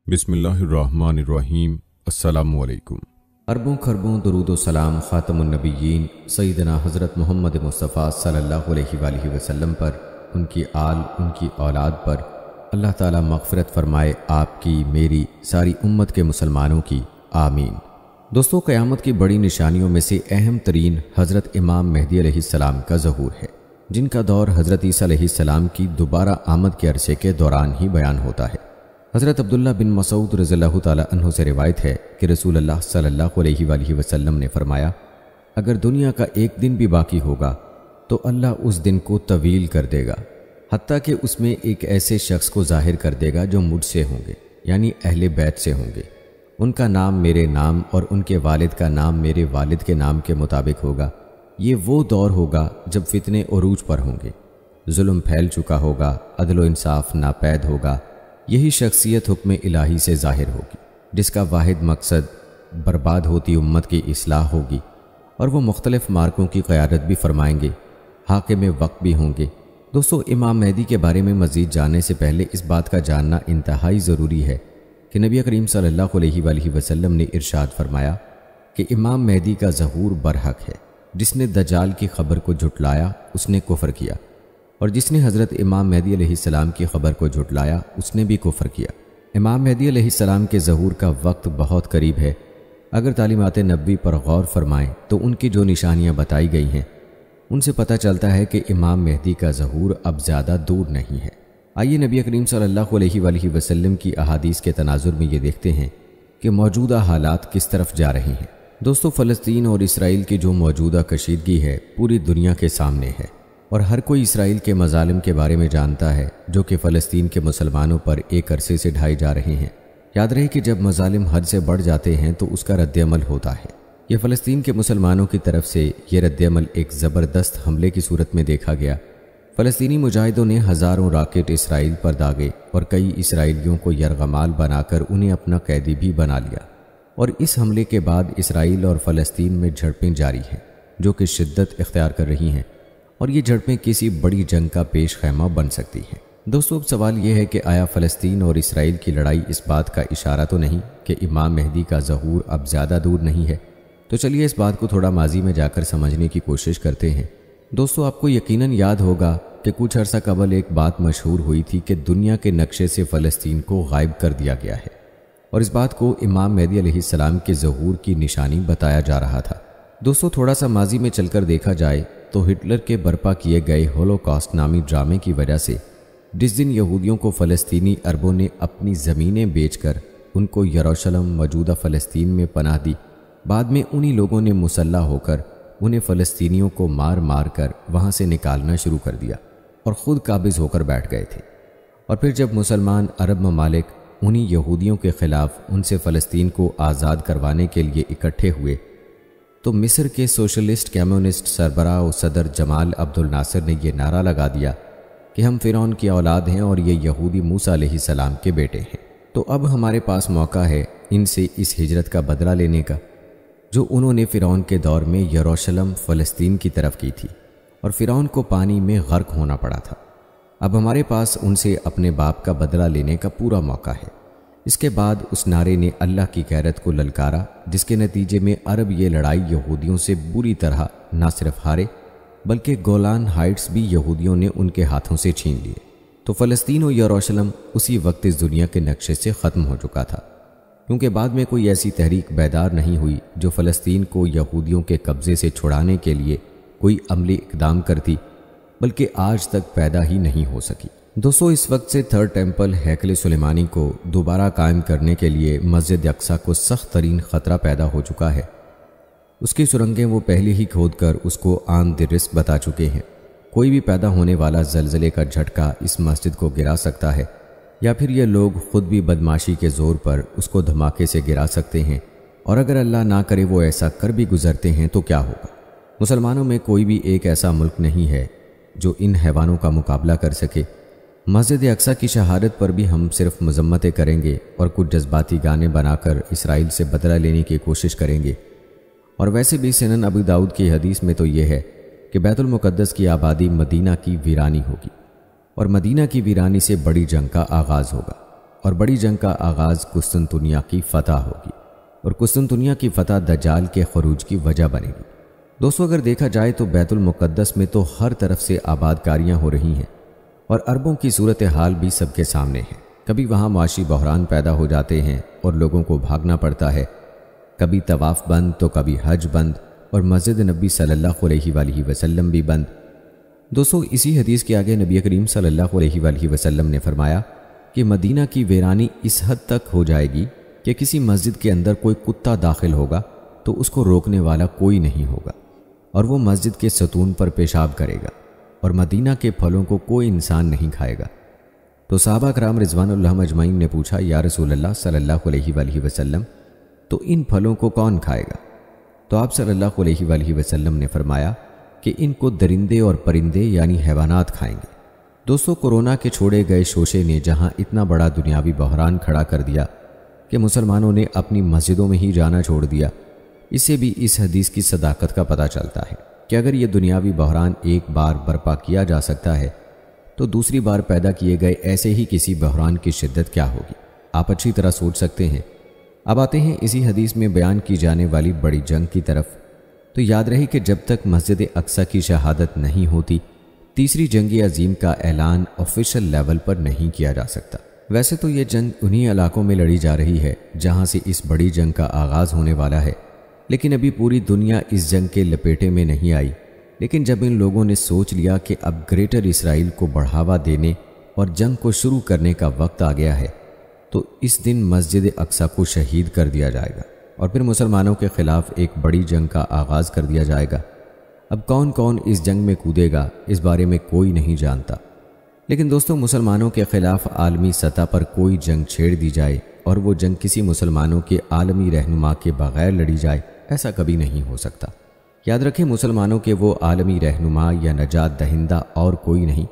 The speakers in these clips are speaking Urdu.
بسم اللہ الرحمن الرحیم۔ السلام علیکم۔ اربوں خربوں درود و سلام خاتم النبیین سیدنا حضرت محمد مصطفیٰ صلی اللہ علیہ وآلہ وسلم پر، ان کی آل، ان کی اولاد پر اللہ تعالیٰ مغفرت فرمائے، آپ کی، میری، ساری امت کے مسلمانوں کی، آمین۔ دوستو، قیامت کی بڑی نشانیوں میں سے اہم ترین حضرت امام مہدی علیہ السلام کا ظہور ہے، جن کا دور حضرت عیسیٰ علیہ السلام کی دوبارہ آمد کے عرصے کے دوران ہی بیان ہوتا ہے۔ حضرت عبداللہ بن مسعود رضی اللہ تعالیٰ عنہ سے روایت ہے کہ رسول اللہ صلی اللہ علیہ وآلہ وسلم نے فرمایا، اگر دنیا کا ایک دن بھی باقی ہوگا تو اللہ اس دن کو طویل کر دے گا، حتیٰ کہ اس میں ایک ایسے شخص کو ظاہر کر دے گا جو مجھ سے ہوں گے، یعنی اہل بیت سے ہوں گے۔ ان کا نام میرے نام اور ان کے والد کا نام میرے والد کے نام کے مطابق ہوگا۔ یہ وہ دور ہوگا جب فتنے عروج پر ہوں گے، ظلم پھیل چکا ہوگا، عدل و انصاف ناپید ہوگا۔ یہی شخصیت حکم الہی سے ظاہر ہوگی، جس کا واحد مقصد برباد ہوتی امت کی اصلاح ہوگی، اور وہ مختلف مارکوں کی قیادت بھی فرمائیں گے، حاکم وقت بھی ہوں گے۔ دوستو، امام مہدی کے بارے میں مزید جاننے سے پہلے اس بات کا جاننا انتہائی ضروری ہے کہ نبی کریم صلی اللہ علیہ وآلہ وسلم نے ارشاد فرمایا کہ امام مہدی کا ظہور برحق ہے۔ جس نے دجال کی خبر کو جھٹلایا اس نے کفر کیا، اور جس نے حضرت امام مہدی علیہ السلام کی خبر کو جھٹلایا اس نے بھی کفر کیا۔ امام مہدی علیہ السلام کے ظہور کا وقت بہت قریب ہے۔ اگر تعلیمات نبوی پر غور فرمائیں تو ان کی جو نشانیاں بتائی گئی ہیں ان سے پتہ چلتا ہے کہ امام مہدی کا ظہور اب زیادہ دور نہیں ہے۔ آئیے نبی کریم صلی اللہ علیہ وآلہ وسلم کی احادیث کے تناظر میں یہ دیکھتے ہیں کہ موجودہ حالات کس طرف جا رہے ہیں۔ دوستو، فلسطین اور اسرائیل کی جو موجودہ کشیدگی ہے پوری دنیا کے سامنے ہے، اور ہر کوئی اسرائیل کے مظالم کے بارے میں جانتا ہے جو کہ فلسطین کے مسلمانوں پر ایک عرصے سے ڈھائے جا رہے ہیں۔ یاد رہے کہ جب مظالم حد سے بڑھ جاتے ہیں تو اس کا رد عمل ہوتا ہے۔ یہ فلسطین کے مسلمانوں کی طرف سے یہ رد عمل ایک زبردست حملے کی صورت میں دیکھا گیا۔ فلسطینی مجاہدوں نے ہزاروں راکٹ اسرائیل پر داغے اور کئی اسرائیلیوں کو یرغمال بنا کر انہیں اپنا قیدی بھی بنا لیا، اور اس حملے کے بعد اسرائیل اور فلسطین میں جھڑپیں جاری ہیں جو کہ شدت اختیار کر رہی ہیں، اور یہ جھڑپیں کسی بڑی جنگ کا پیش خیمہ بن سکتی ہیں۔ دوستو، اب سوال یہ ہے کہ آیا فلسطین اور اسرائیل کی لڑائی اس بات کا اشارہ تو نہیں کہ امام مہدی کا ظہور اب زیادہ دور نہیں ہے؟ تو چلیے اس بات کو تھوڑا ماضی میں جا کر سمجھنے کی کوشش کرتے ہیں۔ دوستو، آپ کو یقیناً یاد ہوگا کہ کچھ عرصہ قبل ایک بات مشہور ہوئی تھی کہ دنیا کے نقشے سے فلسطین کو غائب کر دیا گیا ہے، اور اس بات کو امام مہدی علیہ السلام کے ظہور کی نشانی بتایا جا رہا تھا۔ دوستو، تھوڑا سا ماضی میں چل کر دیکھا جائے تو ہٹلر کے برپا کیے گئے ہولوکاسٹ نامی ڈرامے کی وجہ سے جس دن یہودیوں کو فلسطینی عربوں نے اپنی زمینیں بیچ کر ان کو یروشلم موجودہ فلسطین میں پناہ دی، بعد میں انہی لوگوں نے مسلح ہو کر انہیں فلسطینیوں کو مار مار کر وہاں سے نکالنا شروع کر دیا اور خود قابض ہو کر بیٹھ گئے تھے۔ اور پھر جب مسلمان عرب ممالک انہی یہودیوں کے خلاف ان سے فلسطین کو آزاد کروانے کے لیے اکٹھے ہوئے تو مصر کے سوشلسٹ کمیونسٹ سربراہ و صدر جمال عبد الناصر نے یہ نعرہ لگا دیا کہ ہم فرعون کی اولاد ہیں اور یہ یہودی موسیٰ علیہ السلام کے بیٹے ہیں، تو اب ہمارے پاس موقع ہے ان سے اس ہجرت کا بدلہ لینے کا جو انہوں نے فرعون کے دور میں یروشلم فلسطین کی طرف کی تھی، اور فرعون کو پانی میں غرق ہونا پڑا تھا۔ اب ہمارے پاس ان سے اپنے باپ کا بدلہ لینے کا پورا موقع ہے۔ اس کے بعد اس نعرے نے اللہ کی غیرت کو للکارا، جس کے نتیجے میں عرب یہ لڑائی یہودیوں سے بری طرح نہ صرف ہارے بلکہ گولان ہائٹس بھی یہودیوں نے ان کے ہاتھوں سے چھین لیے، تو فلسطین و یروشلم اسی وقت اس دنیا کے نقشے سے ختم ہو چکا تھا، کیونکہ بعد میں کوئی ایسی تحریک بیدار نہیں ہوئی جو فلسطین کو یہودیوں کے قبضے سے چھڑانے کے لیے کوئی عملی اقدام کرتی، بلکہ آج تک پیدا ہی نہیں ہو سکی۔ دوستو، اس وقت سے تھرڈ ٹیمپل ہیکل سلیمانی کو دوبارہ قائم کرنے کے لیے مسجد اقصیٰ کو سخت ترین خطرہ پیدا ہو چکا ہے۔ اس کی سرنگیں وہ پہلے ہی کھود کر اس کو آن دی رسک بتا چکے ہیں۔ کوئی بھی پیدا ہونے والا زلزلے کا جھٹکا اس مسجد کو گرا سکتا ہے، یا پھر یہ لوگ خود بھی بدماشی کے زور پر اس کو دھماکے سے گرا سکتے ہیں، اور اگر اللہ نہ کرے وہ ایسا کر بھی گزرتے ہیں تو کیا ہوگا؟ مسلمانوں میں کوئی بھی ایک ایسا ملک نہیں ہے جو ان حیوانوں کا مقابلہ کر سکے۔ مسجد اقصیٰ کی شہادت پر بھی ہم صرف مذمتیں کریں گے اور کچھ جذباتی گانے بنا کر اسرائیل سے بدلہ لینے کی کوشش کریں گے، اور ویسے بھی سنن ابو داؤد کی حدیث میں تو یہ ہے کہ بیت المقدس کی آبادی مدینہ کی ویرانی ہوگی، اور مدینہ کی ویرانی سے بڑی جنگ کا آغاز ہوگا۔ اور بڑی جنگ کا آغاز قسطنطنیہ کی فتح ہوگی، اور قسطنطنیہ کی فتح دجال کے خروج کی وجہ بنے گی۔ دوستو اگر دیکھا جائے تو بیت المقدس میں تو ہر طرف سے آباد کاریاں ہو رہی ہیں اور عربوں کی صورتحال بھی سب کے سامنے ہے۔ کبھی وہاں معاشی بحران پیدا ہو جاتے ہیں اور لوگوں کو بھاگنا پڑتا ہے، کبھی طواف بند تو کبھی حج بند، اور مسجد نبی صلی اللہ علیہ وآلہ وسلم بھی بند۔ دوستو اسی حدیث کے آگے نبی کریم صلی اللہ علیہ وآلہ وسلم نے فرمایا کہ مدینہ کی ویرانی اس حد تک ہو جائے گی کہ کسی مسجد کے اندر کوئی کتا داخل ہوگا تو اس کو روکنے والا کوئی نہیں ہوگا، اور وہ مسجد کے ستون پر پیشاب کرے گا، اور مدینہ کے پھلوں کو کوئی انسان نہیں کھائے گا۔ تو صحابہ کرام رضوان اللہ اجمعین نے پوچھا، یا رسول اللہ صلی اللہ علیہ وآلہ وسلم، تو ان پھلوں کو کون کھائے گا؟ تو آپ صلی اللہ علیہ وآلہ وسلم نے فرمایا کہ ان کو درندے اور پرندے یعنی حیوانات کھائیں گے۔ دوستو کورونا کے چھوڑے گئے شوشے نے جہاں اتنا بڑا دنیاوی بحران کھڑا کر دیا کہ مسلمانوں نے اپنی مسجدوں میں ہی جانا چھوڑ دیا، اس سے بھی اس حدیث کی صداقت کا پتہ چلتا ہے کہ اگر یہ دنیاوی بحران ایک بار برپا کیا جا سکتا ہے تو دوسری بار پیدا کیے گئے ایسے ہی کسی بحران کی شدت کیا ہوگی، آپ اچھی طرح سوچ سکتے ہیں۔ اب آتے ہیں اسی حدیث میں بیان کی جانے والی بڑی جنگ کی طرف۔ تو یاد رہے کہ جب تک مسجد اقصی کی شہادت نہیں ہوتی، تیسری جنگ عظیم کا اعلان آفیشل لیول پر نہیں کیا جا سکتا۔ ویسے تو یہ جنگ انہی علاقوں میں لڑی جا رہی ہے جہاں سے اس بڑی جنگ کا آغاز ہونے والا ہے، لیکن ابھی پوری دنیا اس جنگ کے لپیٹے میں نہیں آئی۔ لیکن جب ان لوگوں نے سوچ لیا کہ اب گریٹر اسرائیل کو بڑھاوا دینے اور جنگ کو شروع کرنے کا وقت آ گیا ہے، تو اس دن مسجد اقصی کو شہید کر دیا جائے گا اور پھر مسلمانوں کے خلاف ایک بڑی جنگ کا آغاز کر دیا جائے گا۔ اب کون کون اس جنگ میں کودے گا اس بارے میں کوئی نہیں جانتا، لیکن دوستو مسلمانوں کے خلاف عالمی سطح پر کوئی جنگ چھیڑ دی جائے اور وہ جنگ کسی مسلمانوں کے عالمی رہنما کے بغیر لڑی جائے، ایسا کبھی نہیں ہو سکتا۔ یاد رکھیں مسلمانوں کے وہ عالمی رہنما یا نجات دہندہ اور کوئی نہیں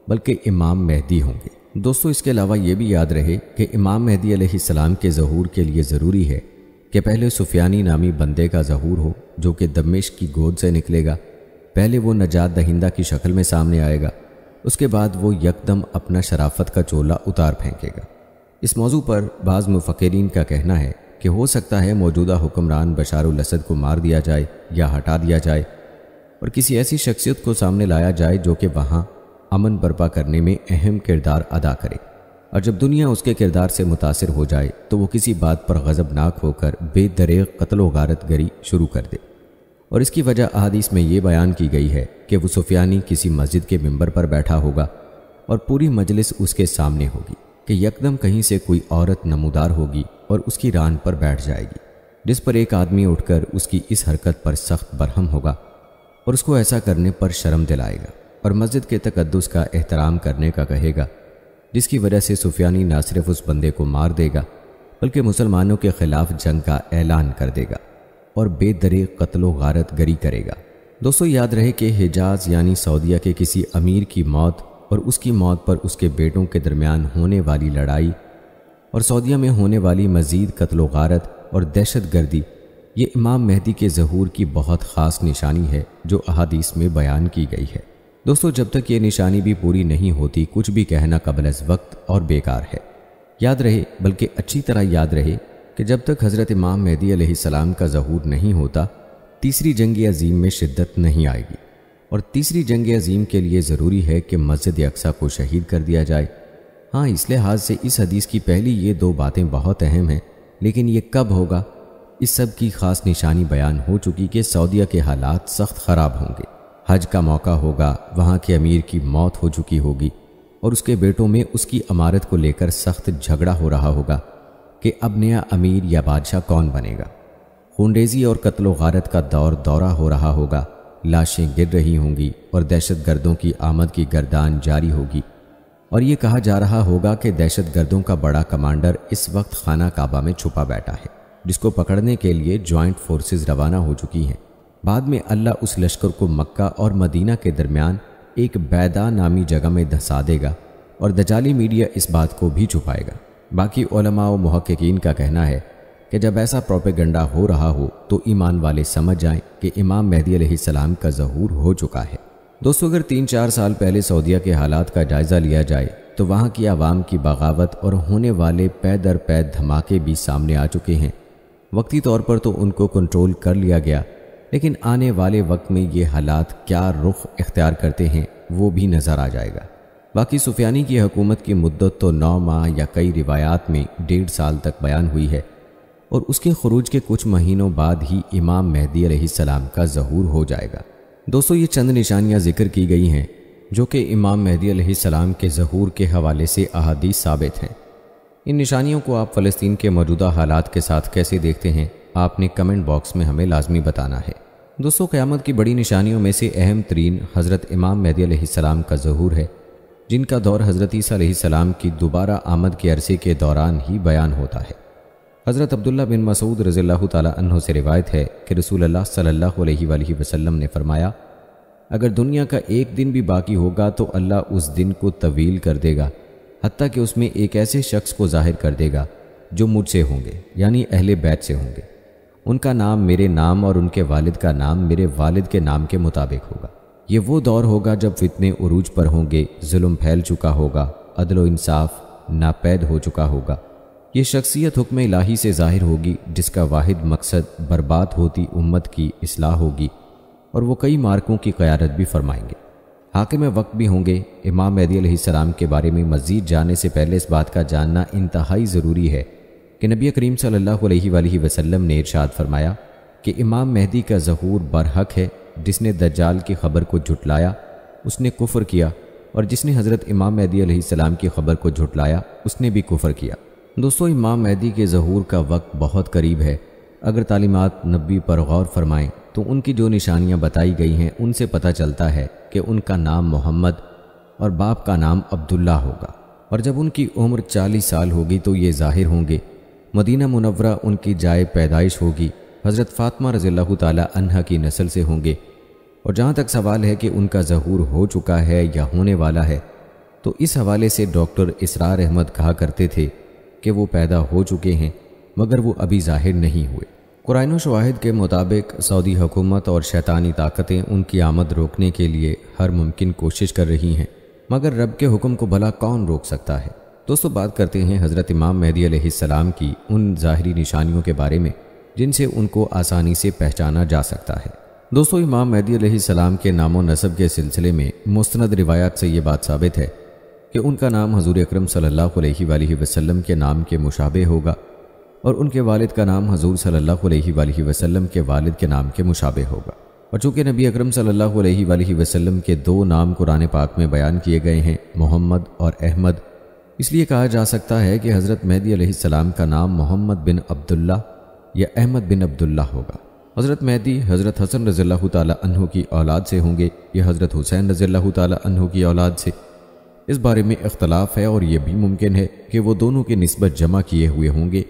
بلکہ امام مہدی ہوں گے۔ دوستو اس کے علاوہ یہ بھی یاد رہے کہ امام مہدی علیہ السلام کے ظہور کے لیے ضروری ہے کہ پہلے سفیانی نامی بندے کا ظہور ہو جو کہ دمشق کی گود سے نکلے گا۔ پہلے وہ نجات دہندہ کی شکل میں سامنے آئے گا، اس کے بعد وہ یکدم اپنا شرافت کا چولا اتار پھینکے گا۔ اس موضوع پر بعض مفکرین کا کہنا ہے کہ ہو سکتا ہے موجودہ حکمران بشار الاسد کو مار دیا جائے یا ہٹا دیا جائے اور کسی ایسی شخصیت کو سامنے لایا جائے جو کہ وہاں امن برپا کرنے میں اہم کردار ادا کرے، اور جب دنیا اس کے کردار سے متاثر ہو جائے تو وہ کسی بات پر غضبناک ہو کر بے دریغ قتل و غارت گری شروع کر دے۔ اور اس کی وجہ احادیث میں یہ بیان کی گئی ہے کہ وہ سفیانی کسی مسجد کے ممبر پر بیٹھا ہوگا اور پوری مجلس اس کے سامنے ہوگی کہ یکدم کہیں سے کوئی عورت نمودار ہوگی اور اس کی ران پر بیٹھ جائے گی، جس پر ایک آدمی اٹھ کر اس کی اس حرکت پر سخت برہم ہوگا اور اس کو ایسا کرنے پر شرم دلائے گا اور مسجد کے تقدس کا احترام کرنے کا کہے گا، جس کی وجہ سے سفیانی نہ صرف اس بندے کو مار دے گا بلکہ مسلمانوں کے خلاف جنگ کا اعلان کر دے گا اور بے دریغ قتل و غارت گری کرے گا۔ دوستو یاد رہے کہ حجاز یعنی سعودیہ کے کسی امیر کی موت اور اس کی موت پر اس کے بیٹوں کے درمیان ہونے والی لڑائی اور سعودیہ میں ہونے والی مزید قتل و غارت اور دہشت گردی، یہ امام مہدی کے ظہور کی بہت خاص نشانی ہے جو احادیث میں بیان کی گئی ہے۔ دوستو جب تک یہ نشانی بھی پوری نہیں ہوتی کچھ بھی کہنا قبل از وقت اور بیکار ہے۔ یاد رہے بلکہ اچھی طرح یاد رہے کہ جب تک حضرت امام مہدی علیہ السلام کا ظہور نہیں ہوتا تیسری جنگ عظیم میں شدت نہیں آئے گی، اور تیسری جنگ عظیم کے لیے ضروری ہے کہ مسجد اقصی کو شہید کر دیا جائے۔ ہاں اس لحاظ سے اس حدیث کی پہلی یہ دو باتیں بہت اہم ہیں، لیکن یہ کب ہوگا اس سب کی خاص نشانی بیان ہو چکی کہ سعودیہ کے حالات سخت خراب ہوں گے، حج کا موقع ہوگا، وہاں کے امیر کی موت ہو چکی ہوگی اور اس کے بیٹوں میں اس کی امارت کو لے کر سخت جھگڑا ہو رہا ہوگا کہ اب نیا امیر یا بادشاہ کون بنے گا۔ خونریزی اور قتل و غارت کا دورہ ہو رہا ہوگا، لاشیں گر رہی ہوں گی اور دہشت گردوں کی آمد کی گردان جاری ہوگی، اور یہ کہا جا رہا ہوگا کہ دہشت گردوں کا بڑا کمانڈر اس وقت خانہ کعبہ میں چھپا بیٹھا ہے، جس کو پکڑنے کے لیے جوائنٹ فورسز روانہ ہو چکی ہیں۔ بعد میں اللہ اس لشکر کو مکہ اور مدینہ کے درمیان ایک بیدا نامی جگہ میں دھسا دے گا اور دجالی میڈیا اس بات کو بھی چھپائے گا۔ باقی علماء و محققین کا کہنا ہے کہ جب ایسا پروپیگنڈا ہو رہا ہو تو ایمان والے سمجھ جائیں کہ امام مہدی علیہ السلام کا ظہور ہو چکا ہے۔ دوستو اگر 3-4 سال پہلے سعودیہ کے حالات کا جائزہ لیا جائے تو وہاں کی عوام کی بغاوت اور ہونے والے پے در پے دھماکے بھی سامنے آ چکے ہیں۔ وقتی طور پر تو ان کو کنٹرول کر لیا گیا، لیکن آنے والے وقت میں یہ حالات کیا رخ اختیار کرتے ہیں وہ بھی نظر آ جائے گا۔ باقی سفیانی کی حکومت کی مدت تو 9 ماہ یا کئی روایات میں 1.5 سال تک بیان ہوئی ہے، اور اس کے خروج کے کچھ مہینوں بعد ہی امام مہدی علیہ السلام کا ظہور ہو جائے گا۔ دوستو، یہ چند نشانیاں ذکر کی گئی ہیں جو کہ امام مہدی علیہ السلام کے ظہور کے حوالے سے احادیث ثابت ہیں۔ ان نشانیوں کو آپ فلسطین کے موجودہ حالات کے ساتھ کیسے دیکھتے ہیں، آپ نے کمنٹ باکس میں ہمیں لازمی بتانا ہے۔ دوستو، قیامت کی بڑی نشانیوں میں سے اہم ترین حضرت امام مہدی علیہ السلام کا ظہور ہے، جن کا دور حضرت عیسیٰ علیہ السلام کی دوبارہ آمد کے عرصے کے دوران ہی بیان ہوتا ہے۔ حضرت عبداللہ بن مسعود رضی اللہ تعالی عنہ سے روایت ہے کہ رسول اللہ صلی اللہ علیہ وآلہ وسلم نے فرمایا، اگر دنیا کا ایک دن بھی باقی ہوگا تو اللہ اس دن کو طویل کر دے گا، حتیٰ کہ اس میں ایک ایسے شخص کو ظاہر کر دے گا جو مجھ سے ہوں گے، یعنی اہل بیت سے ہوں گے۔ ان کا نام میرے نام اور ان کے والد کا نام میرے والد کے نام کے مطابق ہوگا۔ یہ وہ دور ہوگا جب فتنے عروج پر ہوں گے، ظلم پھیل چکا ہوگا، عدل و انصاف ناپید ہو چکا ہوگا۔ یہ شخصیت حکم الہی سے ظاہر ہوگی جس کا واحد مقصد برباد ہوتی امت کی اصلاح ہوگی، اور وہ کئی مارکوں کی قیادت بھی فرمائیں گے۔ حاکم وقت بھی ہوں گے۔ امام مہدی علیہ السلام کے بارے میں مزید جاننے سے پہلے اس بات کا جاننا انتہائی ضروری ہے کہ نبی کریم صلی اللہ علیہ وآلہ وسلم نے ارشاد فرمایا کہ امام مہدی کا ظہور برحق ہے۔ جس نے دجال کی خبر کو جھٹلایا اس نے کفر کیا، اور جس نے حضرت امام مہدی علیہ السلام کی خبر کو جھٹلایا اس نے بھی کفر کیا۔ دوستو، امام مہدی کے ظہور کا وقت بہت قریب ہے۔ اگر تعلیمات نبی پر غور فرمائیں تو ان کی جو نشانیاں بتائی گئی ہیں ان سے پتہ چلتا ہے کہ ان کا نام محمد اور باپ کا نام عبداللہ ہوگا، اور جب ان کی عمر 40 سال ہوگی تو یہ ظاہر ہوں گے۔ مدینہ منورہ ان کی جائے پیدائش ہوگی، حضرت فاطمہ رضی اللہ تعالی عنہا کی نسل سے ہوں گے۔ اور جہاں تک سوال ہے کہ ان کا ظہور ہو چکا ہے یا ہونے والا ہے، تو اس حوالے سے ڈاکٹر اسرار احمد کہا کرتے تھے کہ وہ پیدا ہو چکے ہیں مگر وہ ابھی ظاہر نہیں ہوئے۔ قرآن و شواہد کے مطابق سعودی حکومت اور شیطانی طاقتیں ان کی آمد روکنے کے لیے ہر ممکن کوشش کر رہی ہیں، مگر رب کے حکم کو بھلا کون روک سکتا ہے۔ دوستو، بات کرتے ہیں حضرت امام مہدی علیہ السلام کی ان ظاہری نشانیوں کے بارے میں جن سے ان کو آسانی سے پہچانا جا سکتا ہے۔ دوستو، امام مہدی علیہ السلام کے نام و نسب کے سلسلے میں مستند روایات سے یہ بات ثابت ہے کہ ان کا نام حضور اکرم صلی اللہ علیہ وآلہ وسلم کے نام کے مشابہ ہوگا، اور ان کے والد کا نام حضور صلی اللہ علیہ وآلہ وسلم کے والد کے نام کے مشابہ ہوگا۔ اور چونکہ نبی اکرم صلی اللہ علیہ وآلہ وسلم کے 2 نام قرآن پاک میں بیان کیے گئے ہیں، محمد اور احمد، اس لیے کہا جا سکتا ہے کہ حضرت مہدی علیہ السلام کا نام محمد بن عبداللہ یا احمد بن عبداللہ ہوگا۔ حضرت مہدی حضرت حسن رضی اللہ تعالی عنہ کی اولاد سے ہوں گے یا حضرت حسین رضی اللہ تعالی عنہ کی اولاد سے، اس بارے میں اختلاف ہے، اور یہ بھی ممکن ہے کہ وہ دونوں کی نسبت جمع کیے ہوئے ہوں گے۔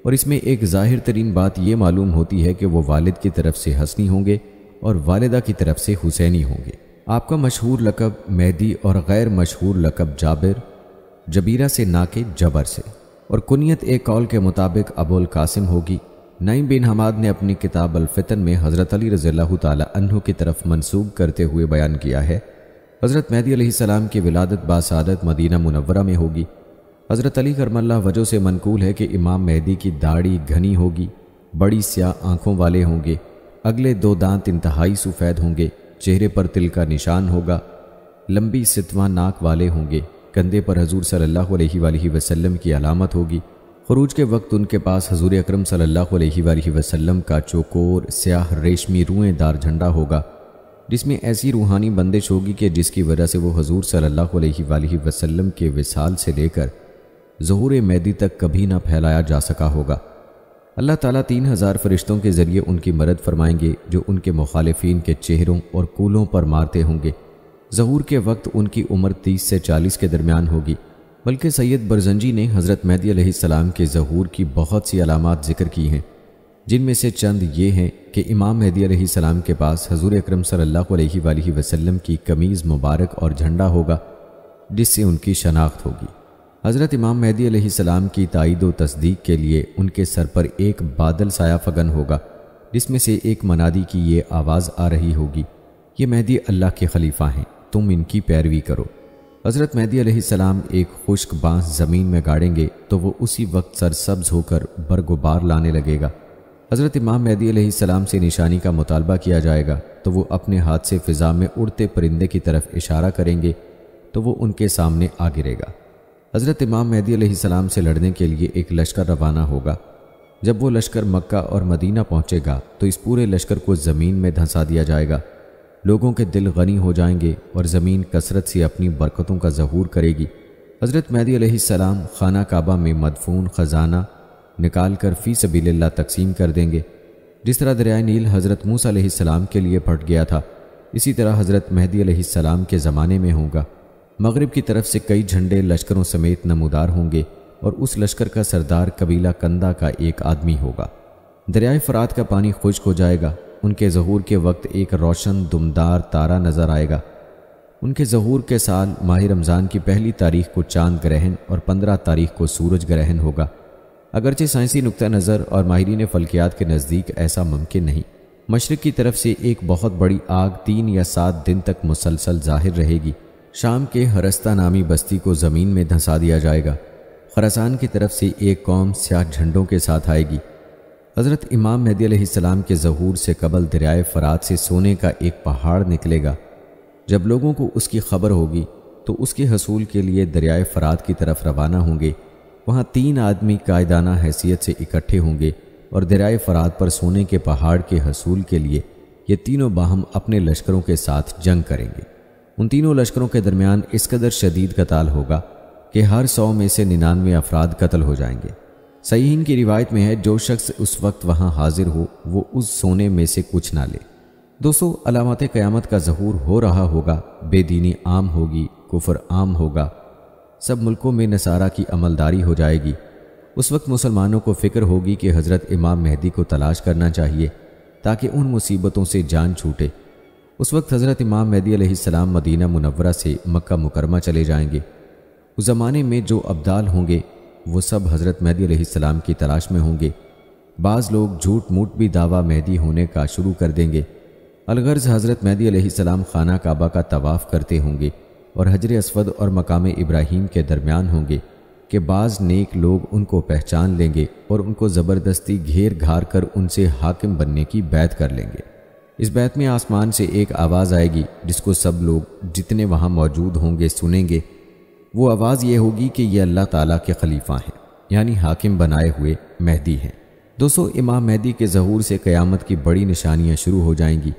اور اس میں ایک ظاہر ترین بات یہ معلوم ہوتی ہے کہ وہ والد کی طرف سے حسنی ہوں گے اور والدہ کی طرف سے حسینی ہوں گے۔ آپ کا مشہور لقب مہدی اور غیر مشہور لقب جابر، جبیرہ سے نہ کہ جبر سے، اور کنیت ایک قول کے مطابق ابو القاسم ہوگی۔ نعیم بن حماد نے اپنی کتاب الفتن میں حضرت علی رضی اللہ تعالی عنہ کی طرف منسوب کرتے ہوئے بیان کیا ہے، حضرت مہدی علیہ السلام کی ولادت باسعادت مدینہ منورہ میں ہوگی۔ حضرت علی کرم اللہ وجہ سے منقول ہے کہ امام مہدی کی داڑھی گھنی ہوگی، بڑی سیاہ آنکھوں والے ہوں گے، اگلے 2 دانت انتہائی سفید ہوں گے، چہرے پر تل کا نشان ہوگا، لمبی ستواں ناک والے ہوں گے، کندھے پر حضور صلی اللہ علیہ وآلہ وسلم کی علامت ہوگی۔ خروج کے وقت ان کے پاس حضور اکرم صلی اللہ علیہ وآلہ وسلم کا چوکور سیاہ ریشمی روئیں دار جھنڈا ہوگا، جس میں ایسی روحانی بندش ہوگی کہ جس کی وجہ سے وہ حضور صلی اللہ علیہ وآلہ وسلم کے وصال سے لے کر ظہور مہدی تک کبھی نہ پھیلایا جا سکا ہوگا۔ اللہ تعالیٰ 3000 فرشتوں کے ذریعے ان کی مدد فرمائیں گے جو ان کے مخالفین کے چہروں اور کولوں پر مارتے ہوں گے۔ ظہور کے وقت ان کی عمر 30 سے 40 کے درمیان ہوگی، بلکہ سید برزنجی نے حضرت مہدی علیہ السلام کے ظہور کی بہت سی علامات ذکر کی ہیں، جن میں سے چند یہ ہیں کہ امام مہدی علیہ السلام کے پاس حضور اکرم صلی اللہ علیہ وآلہ وسلم کی قمیض مبارک اور جھنڈا ہوگا جس سے ان کی شناخت ہوگی۔ حضرت امام مہدی علیہ السلام کی تائید و تصدیق کے لیے ان کے سر پر ایک بادل سایہ فگن ہوگا، جس میں سے ایک منادی کی یہ آواز آ رہی ہوگی، یہ مہدی اللہ کے خلیفہ ہیں، تم ان کی پیروی کرو۔ حضرت مہدی علیہ السلام ایک خشک بانس زمین میں گاڑیں گے تو وہ اسی وقت سرسبز ہو کر برگ و بار لانے لگے گا۔ حضرت امام مہدی علیہ السلام سے نشانی کا مطالبہ کیا جائے گا تو وہ اپنے ہاتھ سے فضا میں اڑتے پرندے کی طرف اشارہ کریں گے تو وہ ان کے سامنے آ گرے گا۔ حضرت امام مہدی علیہ السلام سے لڑنے کے لیے ایک لشکر روانہ ہوگا۔ جب وہ لشکر مکہ اور مدینہ پہنچے گا تو اس پورے لشکر کو زمین میں دھنسا دیا جائے گا۔ لوگوں کے دل غنی ہو جائیں گے اور زمین کثرت سے اپنی برکتوں کا ظہور کرے گی۔ حضرت مہدی علیہ السلام خانہ کعبہ میں مدفون خزانہ نکال کر فی سبیل اللہ تقسیم کر دیں گے۔ جس طرح دریائے نیل حضرت موسیٰ علیہ السلام کے لیے پھٹ گیا تھا، اسی طرح حضرت مہدی علیہ السلام کے زمانے میں ہوگا۔ مغرب کی طرف سے کئی جھنڈے لشکروں سمیت نمودار ہوں گے اور اس لشکر کا سردار قبیلہ کندہ کا ایک آدمی ہوگا۔ دریائے فرات کا پانی خشک ہو جائے گا۔ ان کے ظہور کے وقت ایک روشن دمدار تارہ نظر آئے گا۔ ان کے ظہور کے سال ماہ رمضان کی پہلی تاریخ کو چاند گرہن اور 15 تاریخ کو سورج گرہن ہوگا۔ اگرچہ سائنسی نقطہ نظر اور ماہرین فلکیات کے نزدیک ایسا ممکن نہیں۔ مشرق کی طرف سے ایک بہت بڑی آگ 3 یا 7 دن تک مسلسل ظاہر رہے گی۔ شام کے ہرستہ نامی بستی کو زمین میں دھنسا دیا جائے گا۔ خراسان کی طرف سے ایک قوم سیاہ جھنڈوں کے ساتھ آئے گی۔ حضرت امام مہدی علیہ السلام کے ظہور سے قبل دریائے فرات سے سونے کا ایک پہاڑ نکلے گا۔ جب لوگوں کو اس کی خبر ہوگی تو اس کے حصول کے لیے دریائے فرات کی طرف روانہ ہوں گے۔ وہاں 3 آدمی قائدانہ حیثیت سے اکٹھے ہوں گے اور دریائے فرات پر سونے کے پہاڑ کے حصول کے لیے یہ تینوں باہم اپنے لشکروں کے ساتھ جنگ کریں گے۔ ان تینوں لشکروں کے درمیان اس قدر شدید قتال ہوگا کہ ہر 100 میں سے 99 افراد قتل ہو جائیں گے۔ صحیحین کی روایت میں ہے جو شخص اس وقت وہاں حاضر ہو وہ اس سونے میں سے کچھ نہ لے۔ دوستو، علامات قیامت کا ظہور ہو رہا ہوگا۔ بے دینی عام ہوگی، کفر عام ہوگا، سب ملکوں میں نصارہ کی عملداری ہو جائے گی۔ اس وقت مسلمانوں کو فکر ہوگی کہ حضرت امام مہدی کو تلاش کرنا چاہیے تاکہ ان مصیبتوں سے جان چھوٹے۔ اس وقت حضرت امام مہدی علیہ السلام مدینہ منورہ سے مکہ مکرمہ چلے جائیں گے۔ اس زمانے میں جو ابدال ہوں گے وہ سب حضرت مہدی علیہ السلام کی تلاش میں ہوں گے۔ بعض لوگ جھوٹ موٹ بھی دعویٰ مہدی ہونے کا شروع کر دیں گے۔ الغرض حضرت مہدی علیہ السلام خانہ کعبہ کا طواف کرتے ہوں گے اور حجر اسود اور مقام ابراہیم کے درمیان ہوں گے کہ بعض نیک لوگ ان کو پہچان لیں گے اور ان کو زبردستی گھیر گھار کر ان سے حاکم بننے کی بیعت کر لیں گے۔ اس بیعت میں آسمان سے ایک آواز آئے گی جس کو سب لوگ جتنے وہاں موجود ہوں گے سنیں گے۔ وہ آواز یہ ہوگی کہ یہ اللہ تعالیٰ کے خلیفہ ہیں، یعنی حاکم بنائے ہوئے مہدی ہیں۔ دوستو، امام مہدی کے ظہور سے قیامت کی بڑی نشانیاں شروع ہو جائیں گی۔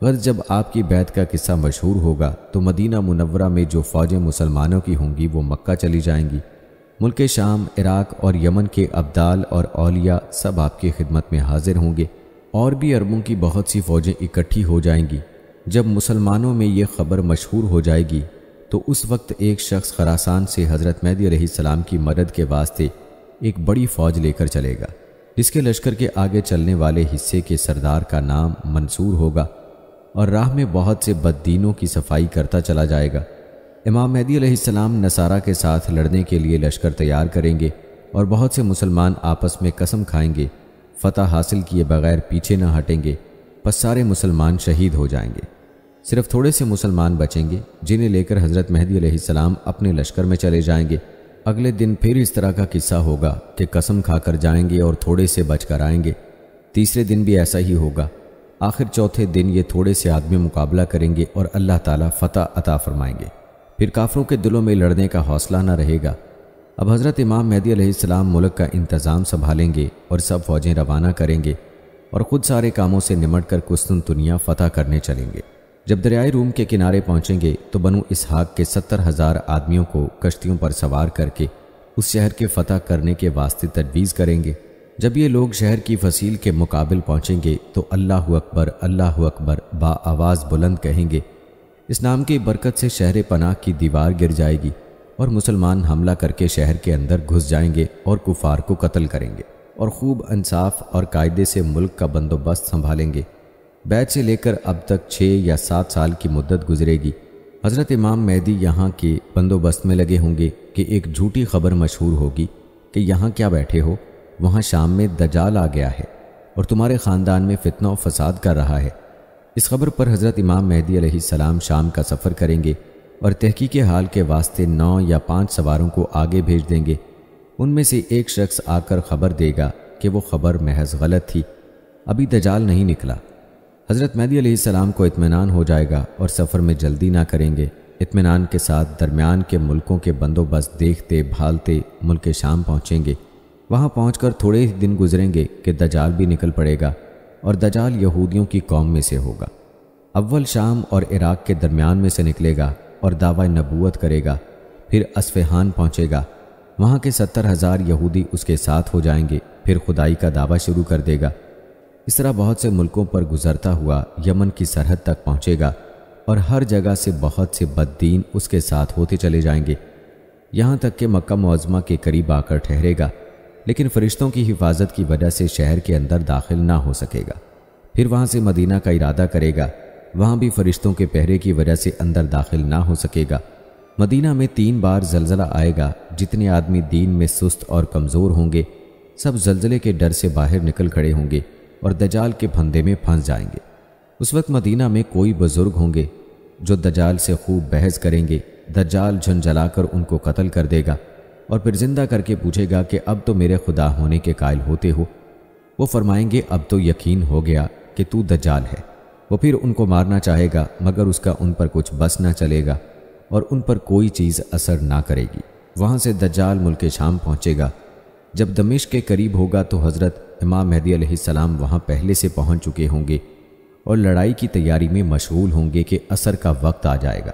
غرض جب آپ کی بیعت کا قصہ مشہور ہوگا تو مدینہ منورہ میں جو فوجیں مسلمانوں کی ہوں گی وہ مکہ چلی جائیں گی۔ ملک شام، عراق اور یمن کے ابدال اور اولیاء سب آپ کی خدمت میں حاضر ہوں گے، اور بھی عربوں کی بہت سی فوجیں اکٹھی ہو جائیں گی۔ جب مسلمانوں میں یہ خبر مشہور ہو جائے گی تو اس وقت ایک شخص خراسان سے حضرت مہدی علیہ السلام کی مدد کے واسطے ایک بڑی فوج لے کر چلے گا، جس کے لشکر کے آگے چلنے والے حصے کے سردار کا نام منصور ہوگا، اور راہ میں بہت سے بددینوں کی صفائی کرتا چلا جائے گا۔ امام مہدی علیہ السلام نصارہ کے ساتھ لڑنے کے لیے لشکر تیار کریں گے اور بہت سے مسلمان آپس میں قسم کھائیں گے، فتح حاصل کیے بغیر پیچھے نہ ہٹیں گے، پس سارے مسلمان شہید ہو جائیں گے۔ صرف تھوڑے سے مسلمان بچیں گے جنہیں لے کر حضرت مہدی علیہ السلام اپنے لشکر میں چلے جائیں گے۔ اگلے دن پھر اس طرح کا قصہ ہوگا کہ قسم کھا کر جائیں گے اور تھوڑے سے بچ کر آئیں گے۔ تیسرے دن بھی ایسا ہی ہوگا۔ آخر چوتھے دن یہ تھوڑے سے آدمی مقابلہ کریں گے اور اللہ تعالیٰ فتح عطا فرمائیں گے۔ پھر کافروں کے دلوں میں لڑنے کا حوصلہ نہ رہے گا۔ اب حضرت امام مہدی علیہ السلام ملک کا انتظام سنبھالیں گے اور سب فوجیں روانہ کریں گے اور خود سارے کاموں سے نمٹ کر قسطنطنیہ فتح کرنے چلیں گے۔ جب دریائے روم کے کنارے پہنچیں گے تو بنو اسحاق کے 70,000 آدمیوں کو کشتیوں پر سوار کر کے اس شہر کے فتح کرنے کے واسطے تجویز کریں گے۔ جب یہ لوگ شہر کی فصیل کے مقابل پہنچیں گے تو اللہ اکبر با آواز بلند کہیں گے۔ اس نام کی برکت سے شہر پناہ کی دیوار گر جائے گی اور مسلمان حملہ کر کے شہر کے اندر گھس جائیں گے اور کفار کو قتل کریں گے اور خوب انصاف اور قاعدے سے ملک کا بندوبست سنبھالیں گے۔ بیعت سے لے کر اب تک 6 یا 7 سال کی مدت گزرے گی۔ حضرت امام مہدی یہاں کے بندوبست میں لگے ہوں گے کہ ایک جھوٹی خبر مشہور ہوگی کہ یہاں کیا بیٹھے ہو، وہاں شام میں دجال آ گیا ہے اور تمہارے خاندان میں فتنہ و فساد کر رہا ہے۔ اس خبر پر حضرت امام مہدی علیہ السلام شام کا سفر کریں گے اور تحقیق حال کے واسطے 9 یا 5 سواروں کو آگے بھیج دیں گے۔ ان میں سے ایک شخص آ کر خبر دے گا کہ وہ خبر محض غلط تھی، ابھی دجال نہیں نکلا۔ حضرت مہدی علیہ السلام کو اطمینان ہو جائے گا اور سفر میں جلدی نہ کریں گے۔ اطمینان کے ساتھ درمیان کے ملکوں کے بندوبست دیکھتے بھالتے ملک شام پہنچیں گے۔ وہاں پہنچ کر تھوڑے ہی دن گزریں گے کہ دجال بھی نکل پڑے گا، اور دجال یہودیوں کی قوم میں سے ہوگا۔ اول شام اور عراق کے درمیان میں سے نکلے گا اور دعوی نبوت کرے گا، پھر اصفہان پہنچے گا، وہاں کے 70,000 یہودی اس کے ساتھ ہو جائیں گے، پھر خدائی کا دعویٰ شروع کر دے گا۔ اس طرح بہت سے ملکوں پر گزرتا ہوا یمن کی سرحد تک پہنچے گا، اور ہر جگہ سے بہت سے بد دین اس کے ساتھ ہوتے چلے جائیں گے، یہاں تک کہ مکہ معظمہ کے قریب آ کر ٹھہرے گا، لیکن فرشتوں کی حفاظت کی وجہ سے شہر کے اندر داخل نہ ہو سکے گا۔ پھر وہاں سے مدینہ کا ارادہ کرے گا، وہاں بھی فرشتوں کے پہرے کی وجہ سے اندر داخل نہ ہو سکے گا۔ مدینہ میں 3 بار زلزلہ آئے گا، جتنے آدمی دین میں سست اور کمزور ہوں گے سب زلزلے کے ڈر سے باہر نکل کھڑے ہوں گے اور دجال کے پھندے میں پھنس جائیں گے۔ اس وقت مدینہ میں کوئی بزرگ ہوں گے جو دجال سے خوب بحث کریں گے۔ دجال جھنجھلا کر ان کو قتل کر دے گا اور پھر زندہ کر کے پوچھے گا کہ اب تو میرے خدا ہونے کے قائل ہوتے ہو؟ وہ فرمائیں گے اب تو یقین ہو گیا کہ تو دجال ہے۔ وہ پھر ان کو مارنا چاہے گا مگر اس کا ان پر کچھ بس نہ چلے گا اور ان پر کوئی چیز اثر نہ کرے گی۔ وہاں سے دجال ملک شام پہنچے گا۔ جب دمشق کے قریب ہوگا تو حضرت امام مہدی علیہ السلام وہاں پہلے سے پہنچ چکے ہوں گے اور لڑائی کی تیاری میں مشغول ہوں گے کہ عصر کا وقت آ جائے گا۔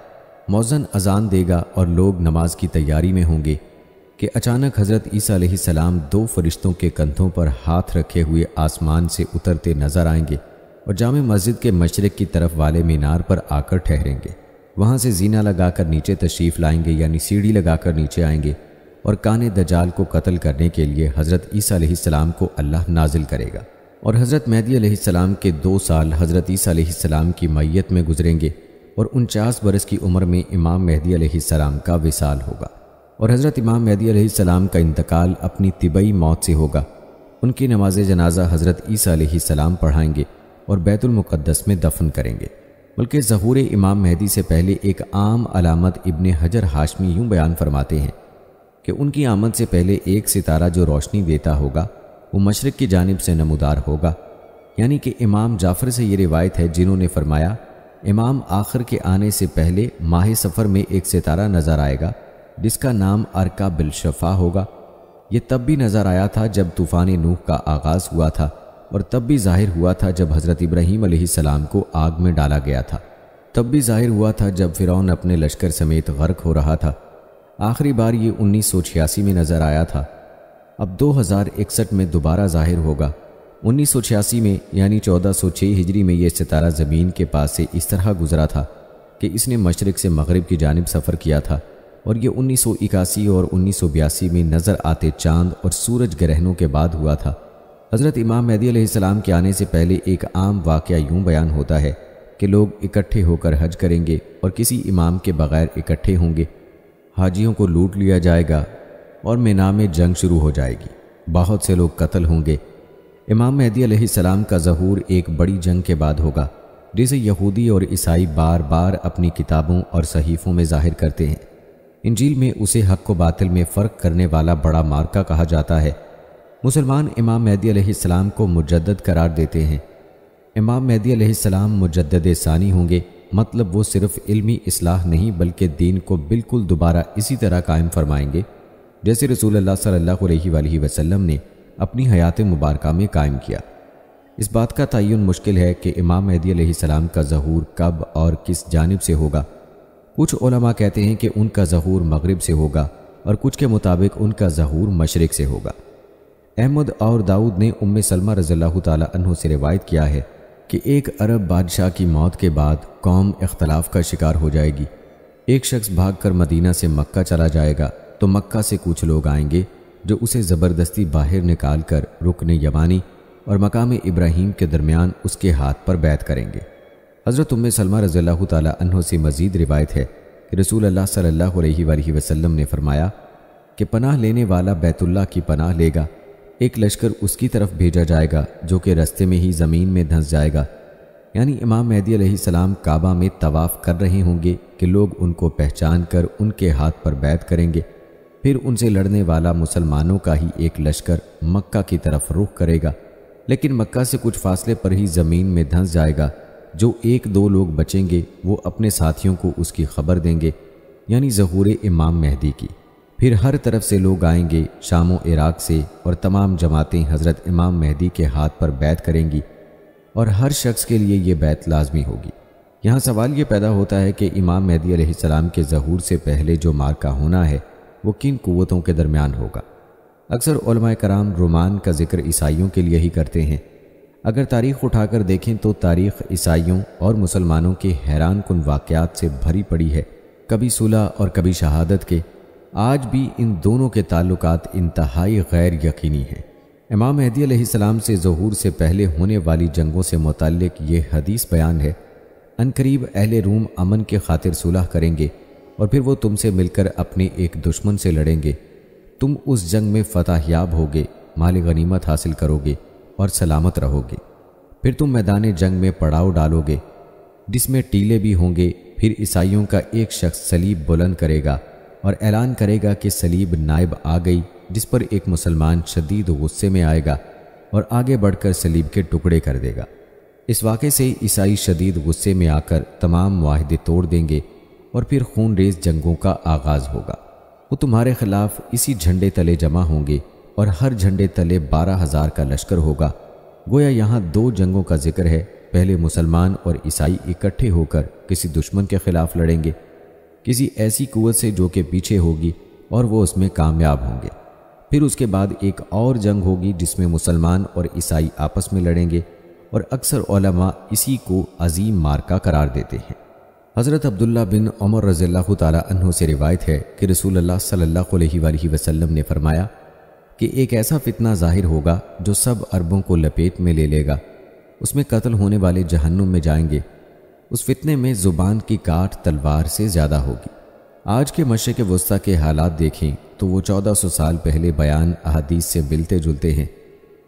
مؤذن اذان دے گا اور لوگ نماز کی تیاری میں ہوں گے کہ اچانک حضرت عیسیٰ علیہ السلام 2 فرشتوں کے کندھوں پر ہاتھ رکھے ہوئے آسمان سے اترتے نظر آئیں گے اور جامع مسجد کے مشرق کی طرف والے مینار پر آ کر ٹھہریں گے۔ وہاں سے زینہ لگا کر نیچے تشریف لائیں گے، یعنی سیڑھی لگا کر نیچے آئیں گے، اور کان دجال کو قتل کرنے کے لیے حضرت عیسیٰ علیہ السلام کو اللہ نازل کرے گا۔ اور حضرت مہدی علیہ السلام کے 2 سال حضرت عیسیٰ علیہ السلام کی میت میں گزریں گے، اور 49 برس کی عمر میں امام مہدی علیہ السلام کا وصال ہوگا، اور حضرت امام مہدی علیہ السلام کا انتقال اپنی طبعی موت سے ہوگا۔ ان کی نماز جنازہ حضرت عیسیٰ علیہ السلام پڑھائیں گے اور بیت المقدس میں دفن کریں گے۔ بلکہ ظہور امام مہدی سے پہلے ایک عام علامت ابن حجر ہاشمی یوں بیان فرماتے ہیں کہ ان کی آمد سے پہلے ایک ستارہ جو روشنی دیتا ہوگا وہ مشرق کی جانب سے نمودار ہوگا، یعنی کہ امام جعفر سے یہ روایت ہے جنہوں نے فرمایا امام آخر کے آنے سے پہلے ماہ سفر میں ایک ستارہ نظر آئے گا جس کا نام ارکا بالشفا ہوگا۔ یہ تب بھی نظر آیا تھا جب طوفان نوح کا آغاز ہوا تھا، اور تب بھی ظاہر ہوا تھا جب حضرت ابراہیم علیہ السلام کو آگ میں ڈالا گیا تھا، تب بھی ظاہر ہوا تھا جب فرعون اپنے لشکر سمیت غرق ہو رہا تھا۔ آخری بار یہ 1986 میں نظر آیا تھا، اب 2061 میں دوبارہ ظاہر ہوگا۔ 1986 میں یعنی 1406 ہجری میں یہ ستارہ زمین کے پاس سے اس طرح گزرا تھا کہ اس نے مشرق سے مغرب کی جانب سفر کیا تھا، اور یہ 1981 اور 1982 میں نظر آتے چاند اور سورج گرہنوں کے بعد ہوا تھا۔ حضرت امام مہدی علیہ السلام کے آنے سے پہلے ایک عام واقعہ یوں بیان ہوتا ہے کہ لوگ اکٹھے ہو کر حج کریں گے اور کسی امام کے بغیر اکٹھے ہوں گے، حاجیوں کو لوٹ لیا جائے گا اور مینا میں جنگ شروع ہو جائے گی، بہت سے لوگ قتل ہوں گے۔ امام مہدی علیہ السلام کا ظہور ایک بڑی جنگ کے بعد ہوگا جسے یہودی اور عیسائی بار بار اپنی کتابوں اور صحیفوں میں ظاہر کرتے ہیں۔ انجیل میں اسے حق و باطل میں فرق کرنے والا بڑا مارکہ کہا جاتا ہے۔ مسلمان امام مہدی علیہ السلام کو مجدد قرار دیتے ہیں۔ امام مہدی علیہ السلام مجدد ثانی ہوں گے، مطلب وہ صرف علمی اصلاح نہیں بلکہ دین کو بالکل دوبارہ اسی طرح قائم فرمائیں گے جیسے رسول اللہ صلی اللہ علیہ وآلہ وسلم نے اپنی حیات مبارکہ میں قائم کیا۔ اس بات کا تعین مشکل ہے کہ امام مہدی علیہ السلام کا ظہور کب اور کس جانب سے ہوگا۔ کچھ علماء کہتے ہیں کہ ان کا ظہور مغرب سے ہوگا اور کچھ کے مطابق ان کا ظہور مشرق سے ہوگا۔ احمد اور داؤد نے ام سلمہ رضی اللہ تعالی عنہ سے روایت کیا ہے کہ ایک عرب بادشاہ کی موت کے بعد قوم اختلاف کا شکار ہو جائے گی۔ ایک شخص بھاگ کر مدینہ سے مکہ چلا جائے گا تو مکہ سے کچھ لوگ آئیں گے جو اسے زبردستی باہر نکال کر رکن یمانی اور مقام ابراہیم کے درمیان اس کے ہاتھ پر بیعت کریں گے۔ حضرت ام سلمہ رضی اللہ تعالی عنہ سے مزید روایت ہے کہ رسول اللہ صلی اللہ علیہ وآلہ وسلم نے فرمایا کہ پناہ لینے والا بیت اللہ کی پناہ لے گا، ایک لشکر اس کی طرف بھیجا جائے گا جو کہ رستے میں ہی زمین میں دھنس جائے گا، یعنی امام مہدی علیہ السلام کعبہ میں طواف کر رہے ہوں گے کہ لوگ ان کو پہچان کر ان کے ہاتھ پر بیعت کریں گے، پھر ان سے لڑنے والا مسلمانوں کا ہی ایک لشکر مکہ کی طرف رخ کرے گا، لیکن مکہ سے کچھ فاصلے پر ہی زمین میں دھنس جائے گا۔ جو ایک دو لوگ بچیں گے وہ اپنے ساتھیوں کو اس کی خبر دیں گے، یعنی ظہور امام مہدی کی۔ پھر ہر طرف سے لوگ آئیں گے، شام و عراق سے، اور تمام جماعتیں حضرت امام مہدی کے ہاتھ پر بیعت کریں گی، اور ہر شخص کے لیے یہ بیعت لازمی ہوگی۔ یہاں سوال یہ پیدا ہوتا ہے کہ امام مہدی علیہ السلام کے ظہور سے پہلے جو معرکہ ہونا ہے وہ کن قوتوں کے درمیان ہوگا؟ اکثر علماء کرام رومان کا ذکر عیسائیوں کے لیے ہی کرتے ہیں۔ اگر تاریخ اٹھا کر دیکھیں تو تاریخ عیسائیوں اور مسلمانوں کے حیران کن واقعات سے بھری پڑی ہے، کبھی صلح اور کبھی شہادت کے۔ آج بھی ان دونوں کے تعلقات انتہائی غیر یقینی ہیں۔ امام مہدی علیہ السلام سے ظہور سے پہلے ہونے والی جنگوں سے متعلق یہ حدیث بیان ہے، عنقریب اہل روم امن کے خاطر صلح کریں گے اور پھر وہ تم سے مل کر اپنے ایک دشمن سے لڑیں گے، تم اس جنگ میں فتح یاب ہوگے، مال غنیمت حاصل کرو گے اور سلامت رہو گے، پھر تم میدان جنگ میں پڑاؤ ڈالو گے جس میں ٹیلے بھی ہوں گے، پھر عیسائیوں کا ایک شخص صلیب بلند کرے گا اور اعلان کرے گا کہ صلیب نائب آ گئی، جس پر ایک مسلمان شدید غصے میں آئے گا اور آگے بڑھ کر صلیب کے ٹکڑے کر دے گا۔ اس واقعے سے عیسائی شدید غصے میں آ کر تمام معاہدے توڑ دیں گے اور پھر خون ریز جنگوں کا آغاز ہوگا۔ وہ تمہارے خلاف اسی جھنڈے تلے جمع ہوں گے اور ہر جھنڈے تلے 12,000 کا لشکر ہوگا۔ گویا یہاں دو جنگوں کا ذکر ہے، پہلے مسلمان اور عیسائی اکٹھے ہو کر کسی دشمن کے خلاف لڑیں گے، کسی ایسی قوت سے جو کہ پیچھے ہوگی اور وہ اس میں کامیاب ہوں گے۔ پھر اس کے بعد ایک اور جنگ ہوگی جس میں مسلمان اور عیسائی آپس میں لڑیں گے، اور اکثر علماء اسی کو عظیم معرکہ قرار دیتے ہیں۔ حضرت عبداللہ بن عمر رضی اللہ تعالی عنہ سے روایت ہے کہ رسول اللہ صلی اللہ علیہ وآلہ وسلم نے فرمایا کہ ایک ایسا فتنہ ظاہر ہوگا جو سب عربوں کو لپیٹ میں لے لے گا، اس میں قتل ہونے والے جہنم میں جائیں گے۔ اس فتنے میں زبان کی کاٹ تلوار سے زیادہ ہوگی۔ آج کے مشرق وسطیٰ کے حالات دیکھیں تو وہ 1400 سال پہلے بیان احادیث سے ملتے جلتے ہیں۔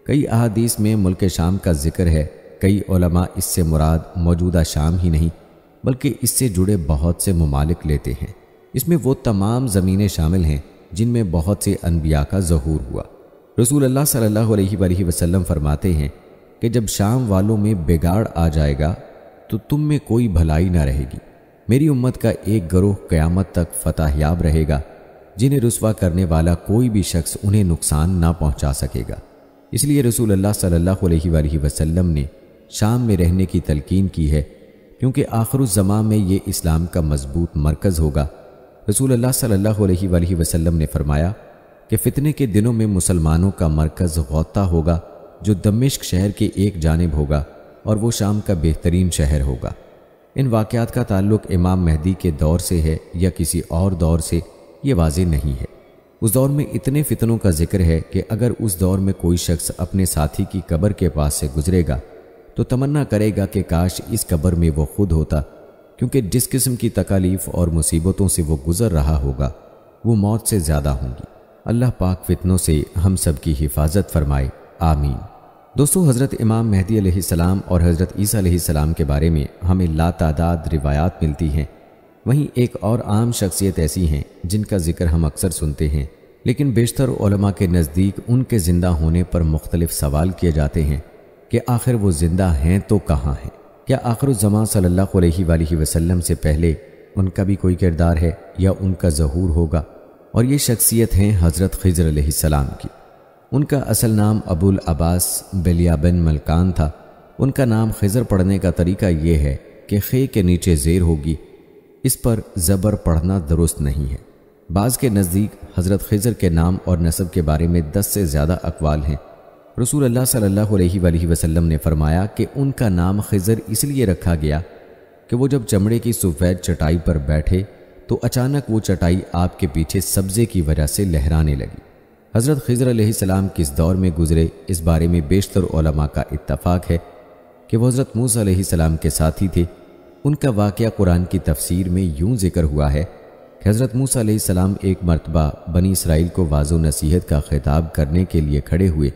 کئی احادیث میں ملک شام کا ذکر ہے، کئی علماء اس سے مراد موجودہ شام ہی نہیں بلکہ اس سے جڑے بہت سے ممالک لیتے ہیں۔ اس میں وہ تمام زمینیں شامل ہیں جن میں بہت سے انبیاء کا ظہور ہوا۔ رسول اللہ صلی اللہ علیہ وآلہ وسلم فرماتے ہیں کہ جب شام والوں میں بگاڑ آ جائے گا تو تم میں کوئی بھلائی نہ رہے گی۔ میری امت کا ایک گروہ قیامت تک فتح یاب رہے گا، جنہیں رسوا کرنے والا کوئی بھی شخص انہیں نقصان نہ پہنچا سکے گا۔ اس لیے رسول اللہ صلی اللہ علیہ وآلہ وسلم نے شام میں رہنے کی تلقین کی ہے، کیونکہ آخر الزمان میں یہ اسلام کا مضبوط مرکز ہوگا۔ رسول اللہ صلی اللہ علیہ وآلہ وسلم نے فرمایا کہ فتنے کے دنوں میں مسلمانوں کا مرکز غوطہ ہوگا جو دمشق شہر کے ایک جانب ہوگا، اور وہ شام کا بہترین شہر ہوگا۔ ان واقعات کا تعلق امام مہدی کے دور سے ہے یا کسی اور دور سے، یہ واضح نہیں ہے۔ اس دور میں اتنے فتنوں کا ذکر ہے کہ اگر اس دور میں کوئی شخص اپنے ساتھی کی قبر کے پاس سے گزرے گا تو تمنا کرے گا کہ کاش اس قبر میں وہ خود ہوتا، کیونکہ جس قسم کی تکالیف اور مصیبتوں سے وہ گزر رہا ہوگا وہ موت سے زیادہ ہوں گی۔ اللہ پاک فتنوں سے ہم سب کی حفاظت فرمائے، آمین۔ دوستو، حضرت امام مہدی علیہ السلام اور حضرت عیسیٰ علیہ السلام کے بارے میں ہمیں لاتعداد روایات ملتی ہیں۔ وہیں ایک اور عام شخصیت ایسی ہیں جن کا ذکر ہم اکثر سنتے ہیں، لیکن بیشتر علماء کے نزدیک ان کے زندہ ہونے پر مختلف سوال کیے جاتے ہیں کہ آخر وہ زندہ ہیں تو کہاں ہیں؟ کیا آخر الزمان صلی اللہ علیہ وآلہ وسلم سے پہلے ان کا بھی کوئی کردار ہے یا ان کا ظہور ہوگا؟ اور یہ شخصیت ہیں حضرت خضر علیہ السلام کی۔ ان کا اصل نام ابو العباس بلیہ بن ملکان تھا۔ ان کا نام خضر پڑھنے کا طریقہ یہ ہے کہ خے کے نیچے زیر ہوگی، اس پر زبر پڑھنا درست نہیں ہے۔ بعض کے نزدیک حضرت خضر کے نام اور نسب کے بارے میں 10 سے زیادہ اقوال ہیں۔ رسول اللہ صلی اللہ علیہ وآلہ وسلم نے فرمایا کہ ان کا نام خضر اس لیے رکھا گیا کہ وہ جب چمڑے کی سفید چٹائی پر بیٹھے تو اچانک وہ چٹائی آپ کے پیچھے سبزے کی وجہ سے لہرانے لگی۔ حضرت خضر علیہ السلام کس دور میں گزرے اس بارے میں بیشتر علماء کا اتفاق ہے کہ وہ حضرت موسیٰ علیہ السلام کے ساتھی تھے۔ ان کا واقعہ قرآن کی تفسیر میں یوں ذکر ہوا ہے کہ حضرت موسیٰ علیہ السلام ایک مرتبہ بنی اسرائیل کو واعظ و نصیحت کا خطاب کرنے کے لیے کھڑے ہوئے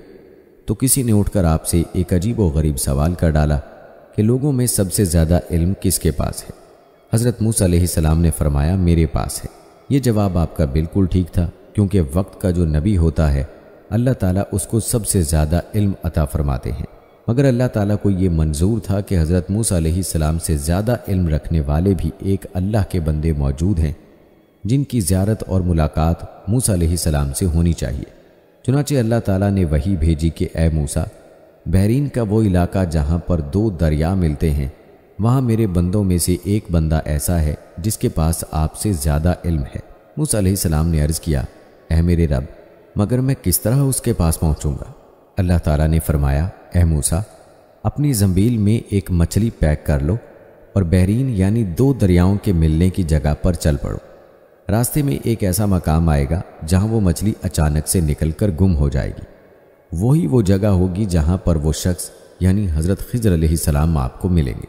تو کسی نے اٹھ کر آپ سے ایک عجیب و غریب سوال کر ڈالا کہ لوگوں میں سب سے زیادہ علم کس کے پاس ہے؟ حضرت موسیٰ علیہ السلام نے فرمایا میرے پاس ہے۔ یہ جواب آپ کا بالکل ٹھیک تھا، کیونکہ وقت کا جو نبی ہوتا ہے اللہ تعالیٰ اس کو سب سے زیادہ علم عطا فرماتے ہیں، مگر اللہ تعالیٰ کو یہ منظور تھا کہ حضرت موسیٰ علیہ السلام سے زیادہ علم رکھنے والے بھی ایک اللہ کے بندے موجود ہیں جن کی زیارت اور ملاقات موسیٰ علیہ السلام سے ہونی چاہیے۔ چنانچہ اللہ تعالیٰ نے وحی بھیجی کہ اے موسیٰ، بحرین کا وہ علاقہ جہاں پر 2 دریا ملتے ہیں وہاں میرے بندوں میں سے ایک بندہ ایسا ہے جس کے پاس آپ سے زیادہ علم ہے۔ موسیٰ علیہ السلام نے عرض کیا اے میرے رب، مگر میں کس طرح اس کے پاس پہنچوں گا؟ اللہ تعالیٰ نے فرمایا اے موسیٰ، اپنی زنبیل میں ایک مچھلی پیک کر لو اور بحرین یعنی 2 دریاؤں کے ملنے کی جگہ پر چل پڑو۔ راستے میں ایک ایسا مقام آئے گا جہاں وہ مچھلی اچانک سے نکل کر گم ہو جائے گی، وہی وہ جگہ ہوگی جہاں پر وہ شخص یعنی حضرت خضر علیہ السلام آپ کو ملیں گے۔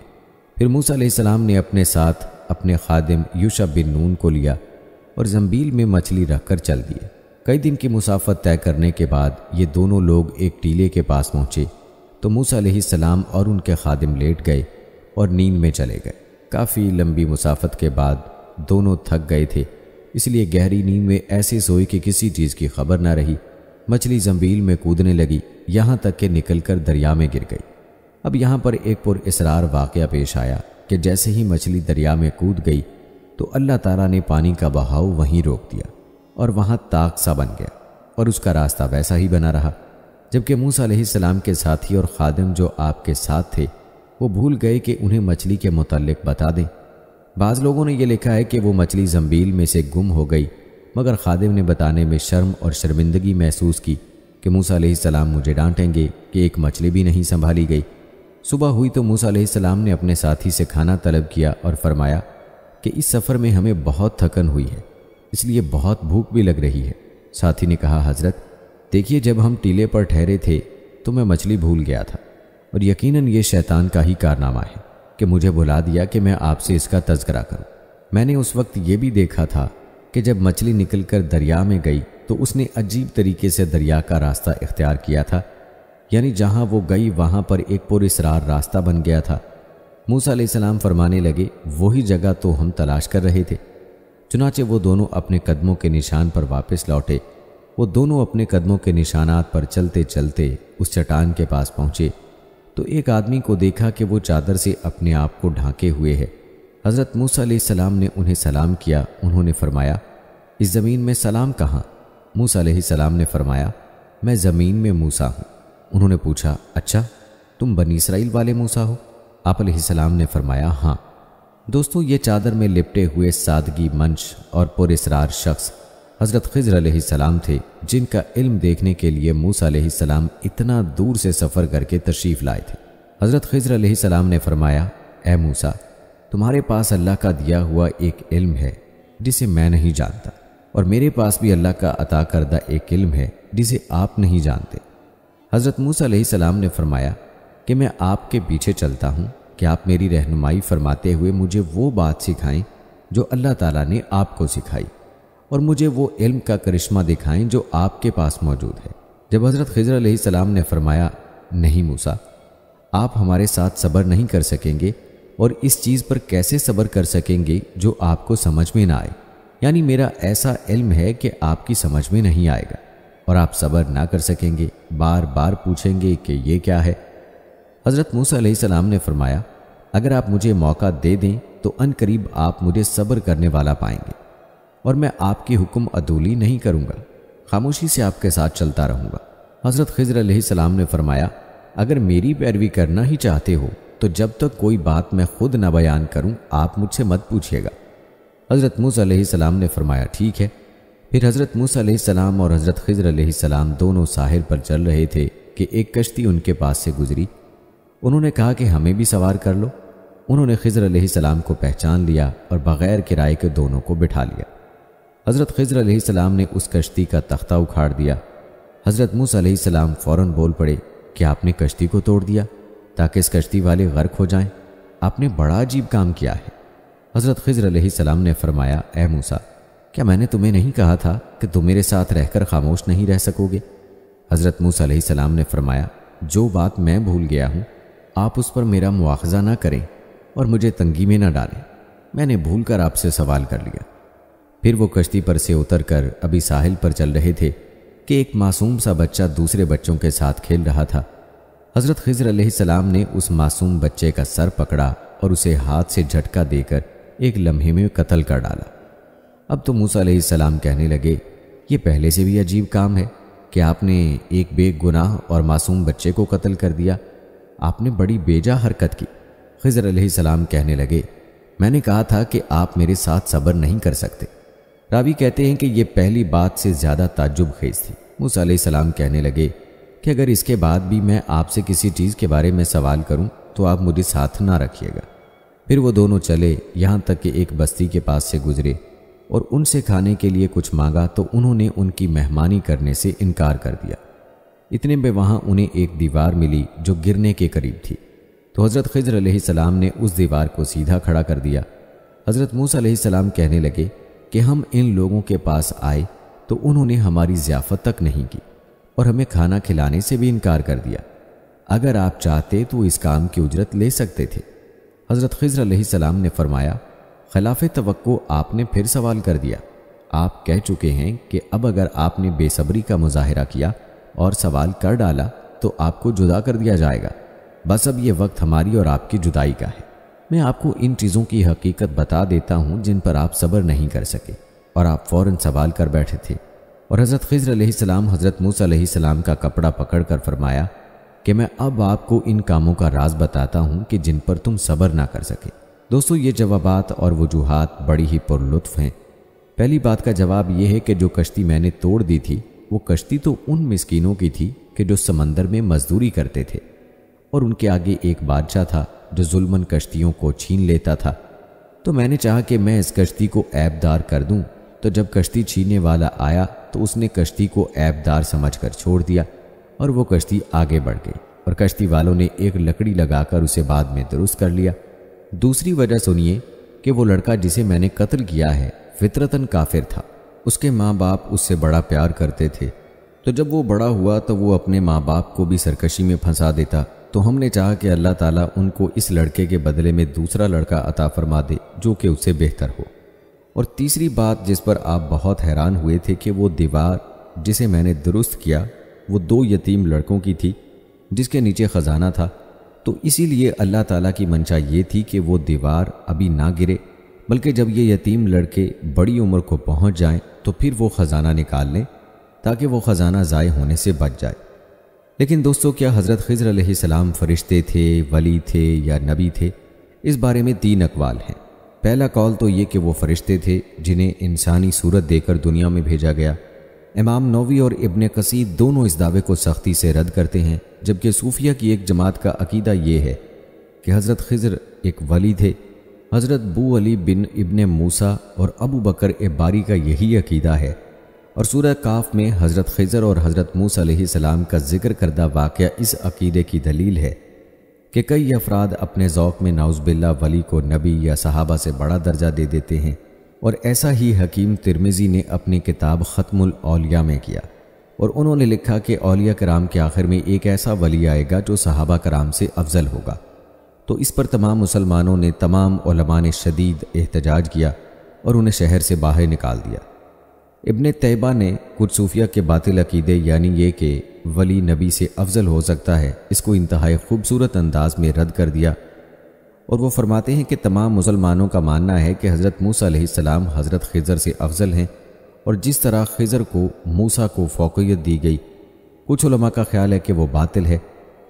پھر موسیٰ علیہ السلام نے اپنے ساتھ اپنے خادم یوشع بن نون کو لیا اور زنبیل میں مچھلی رکھ کر چل دیے۔ کئی دن کی مسافت طے کرنے کے بعد یہ دونوں لوگ ایک ٹیلے کے پاس پہنچے تو موسیٰ علیہ السلام اور ان کے خادم لیٹ گئے اور نیند میں چلے گئے۔ کافی لمبی مسافت کے بعد دونوں تھک گئے تھے، اس لیے گہری نیند میں ایسے سوئے کہ کسی چیز کی خبر نہ رہی۔ مچھلی زنبیل میں کودنے لگی یہاں تک کہ نکل کر دریا میں گر گئی۔ اب یہاں پر ایک پر اسرار واقعہ پیش آیا کہ جیسے ہی مچھلی دریا میں کود گئی تو اللہ تعالیٰ نے پانی کا بہاؤ وہیں روک دیا اور وہاں طاق سا بن گیا اور اس کا راستہ ویسا ہی بنا رہا، جبکہ موسیٰ علیہ السلام کے ساتھی اور خادم جو آپ کے ساتھ تھے وہ بھول گئے کہ انہیں مچھلی کے متعلق بتا دیں۔ بعض لوگوں نے یہ لکھا ہے کہ وہ مچھلی زنبیل میں سے گم ہو گئی، مگر خادم نے بتانے میں شرم اور شرمندگی محسوس کی کہ موسیٰ علیہ السلام مجھے ڈانٹیں گے کہ ایک مچھلی بھی نہیں سنبھالی گئی۔ صبح ہوئی تو موسیٰ علیہ السلام نے اپنے ساتھی سے کھانا طلب کیا اور فرمایا کہ اس سفر میں ہمیں بہت تھکن ہوئی ہے، اس لیے بہت بھوک بھی لگ رہی ہے۔ ساتھی نے کہا حضرت دیکھیے، جب ہم ٹیلے پر ٹھہرے تھے تو میں مچھلی بھول گیا تھا، اور یقیناً یہ شیطان کا ہی کارنامہ ہے کہ مجھے بلا دیا کہ میں آپ سے اس کا تذکرہ کروں۔ میں نے اس وقت یہ بھی دیکھا تھا کہ جب مچھلی نکل کر دریا میں گئی تو اس نے عجیب طریقے سے دریا کا راستہ اختیار کیا تھا، یعنی جہاں وہ گئی وہاں پر ایک پر اسرار راستہ بن گیا تھا۔ موسیٰ علیہ السلام فرمانے لگے وہی جگہ تو ہم تلاش کر رہے تھے۔ چنانچہ وہ دونوں اپنے قدموں کے نشان پر واپس لوٹے۔ وہ دونوں اپنے قدموں کے نشانات پر چلتے چلتے اس چٹان کے پاس پہنچے تو ایک آدمی کو دیکھا کہ وہ چادر سے اپنے آپ کو ڈھانکے ہوئے ہے۔ حضرت موسیٰ علیہ السلام نے انہیں سلام کیا۔ انہوں نے فرمایا اس زمین میں سلام کہاں؟ موسیٰ علیہ السلام نے فرمایا میں زمین میں موسیٰ ہوں۔ انہوں نے پوچھا اچھا تم بنی اسرائیل والے موسیٰ ہو؟ آپ علیہ السلام نے فرمایا ہاں۔ دوستو، یہ چادر میں لپٹے ہوئے سادگی منش اور پر اسرار شخص حضرت خضر علیہ السلام تھے، جن کا علم دیکھنے کے لیے موسیٰ علیہ السلام اتنا دور سے سفر کر کے تشریف لائے تھے۔ حضرت خضر علیہ السلام نے فرمایا اے موسیٰ، تمہارے پاس اللہ کا دیا ہوا ایک علم ہے جسے میں نہیں جانتا، اور میرے پاس بھی اللہ کا عطا کردہ ایک علم ہے جسے آپ نہیں جانتے۔ حضرت موسیٰ علیہ السلام نے فرمایا کہ میں آپ کے پیچھے چلتا ہوں کہ آپ میری رہنمائی فرماتے ہوئے مجھے وہ بات سکھائیں جو اللہ تعالیٰ نے آپ کو سکھائی، اور مجھے وہ علم کا کرشمہ دکھائیں جو آپ کے پاس موجود ہے۔ جب حضرت خضر علیہ السلام نے فرمایا نہیں موسیٰ، آپ ہمارے ساتھ صبر نہیں کر سکیں گے، اور اس چیز پر کیسے صبر کر سکیں گے جو آپ کو سمجھ میں نہ آئے، یعنی میرا ایسا علم ہے کہ آپ کی سمجھ میں نہیں آئے گا اور آپ صبر نہ کر سکیں گے، بار بار پوچھیں گے کہ یہ کیا ہے۔ حضرت موسیٰ علیہ السلام نے فرمایا اگر آپ مجھے موقع دے دیں تو ان قریب آپ مجھے صبر کرنے والا پائیں گے، اور میں آپ کی حکم عدولی نہیں کروں گا، خاموشی سے آپ کے ساتھ چلتا رہوں گا۔ حضرت خضر علیہ السلام نے فرمایا اگر میری پیروی کرنا ہی چاہتے ہو تو جب تک کوئی بات میں خود نہ بیان کروں آپ مجھ سے مت پوچھیے گا۔ حضرت موسیٰ علیہ السلام نے فرمایا ٹھیک ہے۔ پھر حضرت موسیٰ علیہ السلام اور حضرت خضر علیہ السلام دونوں ساحل پر چل رہے تھے کہ ایک کشتی ان کے پاس سے گزری۔ انہوں نے کہا کہ ہمیں بھی سوار کر لو۔ انہوں نے خضر علیہ السلام کو پہچان لیا اور بغیر کرائے کے دونوں کو بٹھا لیا۔ حضرت خضر علیہ السلام نے اس کشتی کا تختہ اکھاڑ دیا۔ حضرت موسیٰ علیہ السلام فوراً بول پڑے کہ آپ نے کشتی کو توڑ دیا تاکہ اس کشتی والے غرق ہو جائیں، آپ نے بڑا عجیب کام کیا ہے۔ حضرت خضر علیہ السلام نے فرمایا اے موسیٰ، کیا میں نے تمہیں نہیں کہا تھا کہ تم میرے ساتھ رہ کر خاموش نہیں رہ سکو گے؟ حضرت موسیٰ علیہ السلام نے فرمایا جو بات میں بھول گیا ہوں آپ اس پر میرا مواخذہ نہ کریں اور مجھے تنگی میں نہ ڈالیں، میں نے بھول کر آپ سے سوال کر لیا۔ پھر وہ کشتی پر سے اتر کر ابھی ساحل پر چل رہے تھے کہ ایک معصوم سا بچہ دوسرے بچوں کے ساتھ کھیل رہا تھا۔ حضرت خضر علیہ السلام نے اس معصوم بچے کا سر پکڑا اور اسے ہاتھ سے جھٹکا دے کر ایک لمحے میں قتل کر ڈالا۔ اب تو موسیٰ علیہ السلام کہنے لگے، یہ پہلے سے بھی عجیب کام ہے کہ آپ نے ایک بے گناہ اور معصوم بچے کو قتل کر دیا، آپ نے بڑی بیجا حرکت کی۔ خضر علیہ السلام کہنے لگے، میں نے کہا تھا کہ آپ میرے ساتھ صبر نہیں کر سکتے۔ راوی کہتے ہیں کہ یہ پہلی بات سے زیادہ تعجب خیز تھی۔ موسیٰ علیہ السلام کہنے لگے کہ اگر اس کے بعد بھی میں آپ سے کسی چیز کے بارے میں سوال کروں تو آپ مجھے ساتھ نہ رکھیے گا۔ پھر وہ دونوں چلے یہاں تک کہ ایک بستی کے پاس سے گزرے اور ان سے کھانے کے لیے کچھ مانگا تو انہوں نے ان کی مہمانی کرنے سے انکار کر دیا۔ اتنے میں وہاں انہیں ایک دیوار ملی جو گرنے کے قریب تھی، تو حضرت خضر علیہ السلام نے اس دیوار کو سیدھا کھڑا کر دیا۔ حضرت موسیٰ علیہ السلام کہنے لگے کہ ہم ان لوگوں کے پاس آئے تو انہوں نے ہماری ضیافت تک نہیں کی اور ہمیں کھانا کھلانے سے بھی انکار کر دیا۔ اگر آپ چاہتے تو اس کام کی اجرت لے سکتے تھے۔ حضرت خضر علیہ السلام نے فرمایا، خلاف توقع آپ نے پھر سوال کر دیا۔ آپ کہہ چکے ہیں کہ اب اگر آپ نے بے صبری کا مظاہرہ کیا اور سوال کر ڈالا تو آپ کو جدا کر دیا جائے گا۔ بس اب یہ وقت ہماری اور آپ کی جدائی کا ہے۔ میں آپ کو ان چیزوں کی حقیقت بتا دیتا ہوں جن پر آپ صبر نہیں کر سکے اور آپ فوراً سوال کر بیٹھے تھے۔ اور حضرت خضر علیہ السلام حضرت موسیٰ علیہ السلام کا کپڑا پکڑ کر فرمایا کہ میں اب آپ کو ان کاموں کا راز بتاتا ہوں کہ جن پر تم صبر نہ کر سکے۔ دوستو، یہ جوابات اور وجوہات بڑی ہی پر لطف ہیں۔ پہلی بات کا جواب یہ ہے کہ جو کشتی میں نے توڑ دی تھی وہ کشتی تو ان مسکینوں کی تھی کہ جو سمندر میں مزدوری کرتے تھے، اور ان کے آگے ایک بادشاہ تھا جو ظلماً کشتیوں کو چھین لیتا تھا۔ تو میں نے چاہا کہ میں اس کشتی کو عیب دار کر دوں، تو جب کشتی چھیننے والا آیا تو اس نے کشتی کو عیب دار سمجھ کر چھوڑ دیا اور وہ کشتی آگے بڑھ گئی، اور کشتی والوں نے ایک لکڑی لگا کر اسے بعد میں درست کر لیا۔ دوسری وجہ سنیے کہ وہ لڑکا جسے میں نے قتل کیا ہے فطرتاً کافر تھا۔ اس کے ماں باپ اس سے بڑا پیار کرتے تھے، تو جب وہ بڑا ہوا تو وہ اپنے ماں باپ کو بھی سرکشی میں پھنسا دیتا، تو ہم نے چاہا کہ اللہ تعالیٰ ان کو اس لڑکے کے بدلے میں دوسرا لڑکا عطا فرما دے جو کہ اس سے بہتر ہو۔ اور تیسری بات جس پر آپ بہت حیران ہوئے تھے کہ وہ دیوار جسے میں نے درست کیا وہ 2 یتیم لڑکوں کی تھی جس کے نیچے خزانہ تھا، تو اسی لیے اللہ تعالیٰ کی منشا یہ تھی کہ وہ دیوار ابھی نہ گرے، بلکہ جب یہ یتیم لڑکے بڑی عمر کو پہنچ جائیں تو پھر وہ خزانہ نکال لیں تاکہ وہ خزانہ ضائع ہونے سے بچ جائے۔ لیکن دوستو، کیا حضرت خضر علیہ السلام فرشتے تھے، ولی تھے یا نبی تھے؟ اس بارے میں 3 اقوال ہیں۔ پہلا قول تو یہ کہ وہ فرشتے تھے جنہیں انسانی صورت دے کر دنیا میں بھیجا گیا۔ امام نووی اور ابن کثیر دونوں اس دعوے کو سختی سے رد کرتے ہیں، جبکہ صوفیہ کی ایک جماعت کا عقیدہ یہ ہے کہ حضرت خضر ایک ولی تھے۔ حضرت بو علی بن ابن موسیٰ اور ابو بکر باری کا یہی عقیدہ ہے، اور سورہ کاف میں حضرت خضر اور حضرت موسیٰ علیہ السلام کا ذکر کردہ واقعہ اس عقیدے کی دلیل ہے کہ کئی افراد اپنے ذوق میں نعوذ باللہ ولی کو نبی یا صحابہ سے بڑا درجہ دے دیتے ہیں، اور ایسا ہی حکیم ترمذی نے اپنی کتاب ختم الاولیاء میں کیا، اور انہوں نے لکھا کہ اولیاء کرام کے آخر میں ایک ایسا ولی آئے گا جو صحابہ کرام سے افضل ہوگا۔ تو اس پر تمام مسلمانوں نے، تمام علماء نے شدید احتجاج کیا اور انہیں شہر سے باہر نکال دیا۔ ابن طیبہ نے کچھ صوفیہ کے باطل عقیدے یعنی یہ کہ ولی نبی سے افضل ہو سکتا ہے، اس کو انتہائی خوبصورت انداز میں رد کر دیا، اور وہ فرماتے ہیں کہ تمام مسلمانوں کا ماننا ہے کہ حضرت موسیٰ علیہ السلام حضرت خضر سے افضل ہیں، اور جس طرح خضر کو موسیٰ کو فوقیت دی گئی، کچھ علماء کا خیال ہے کہ وہ باطل ہے۔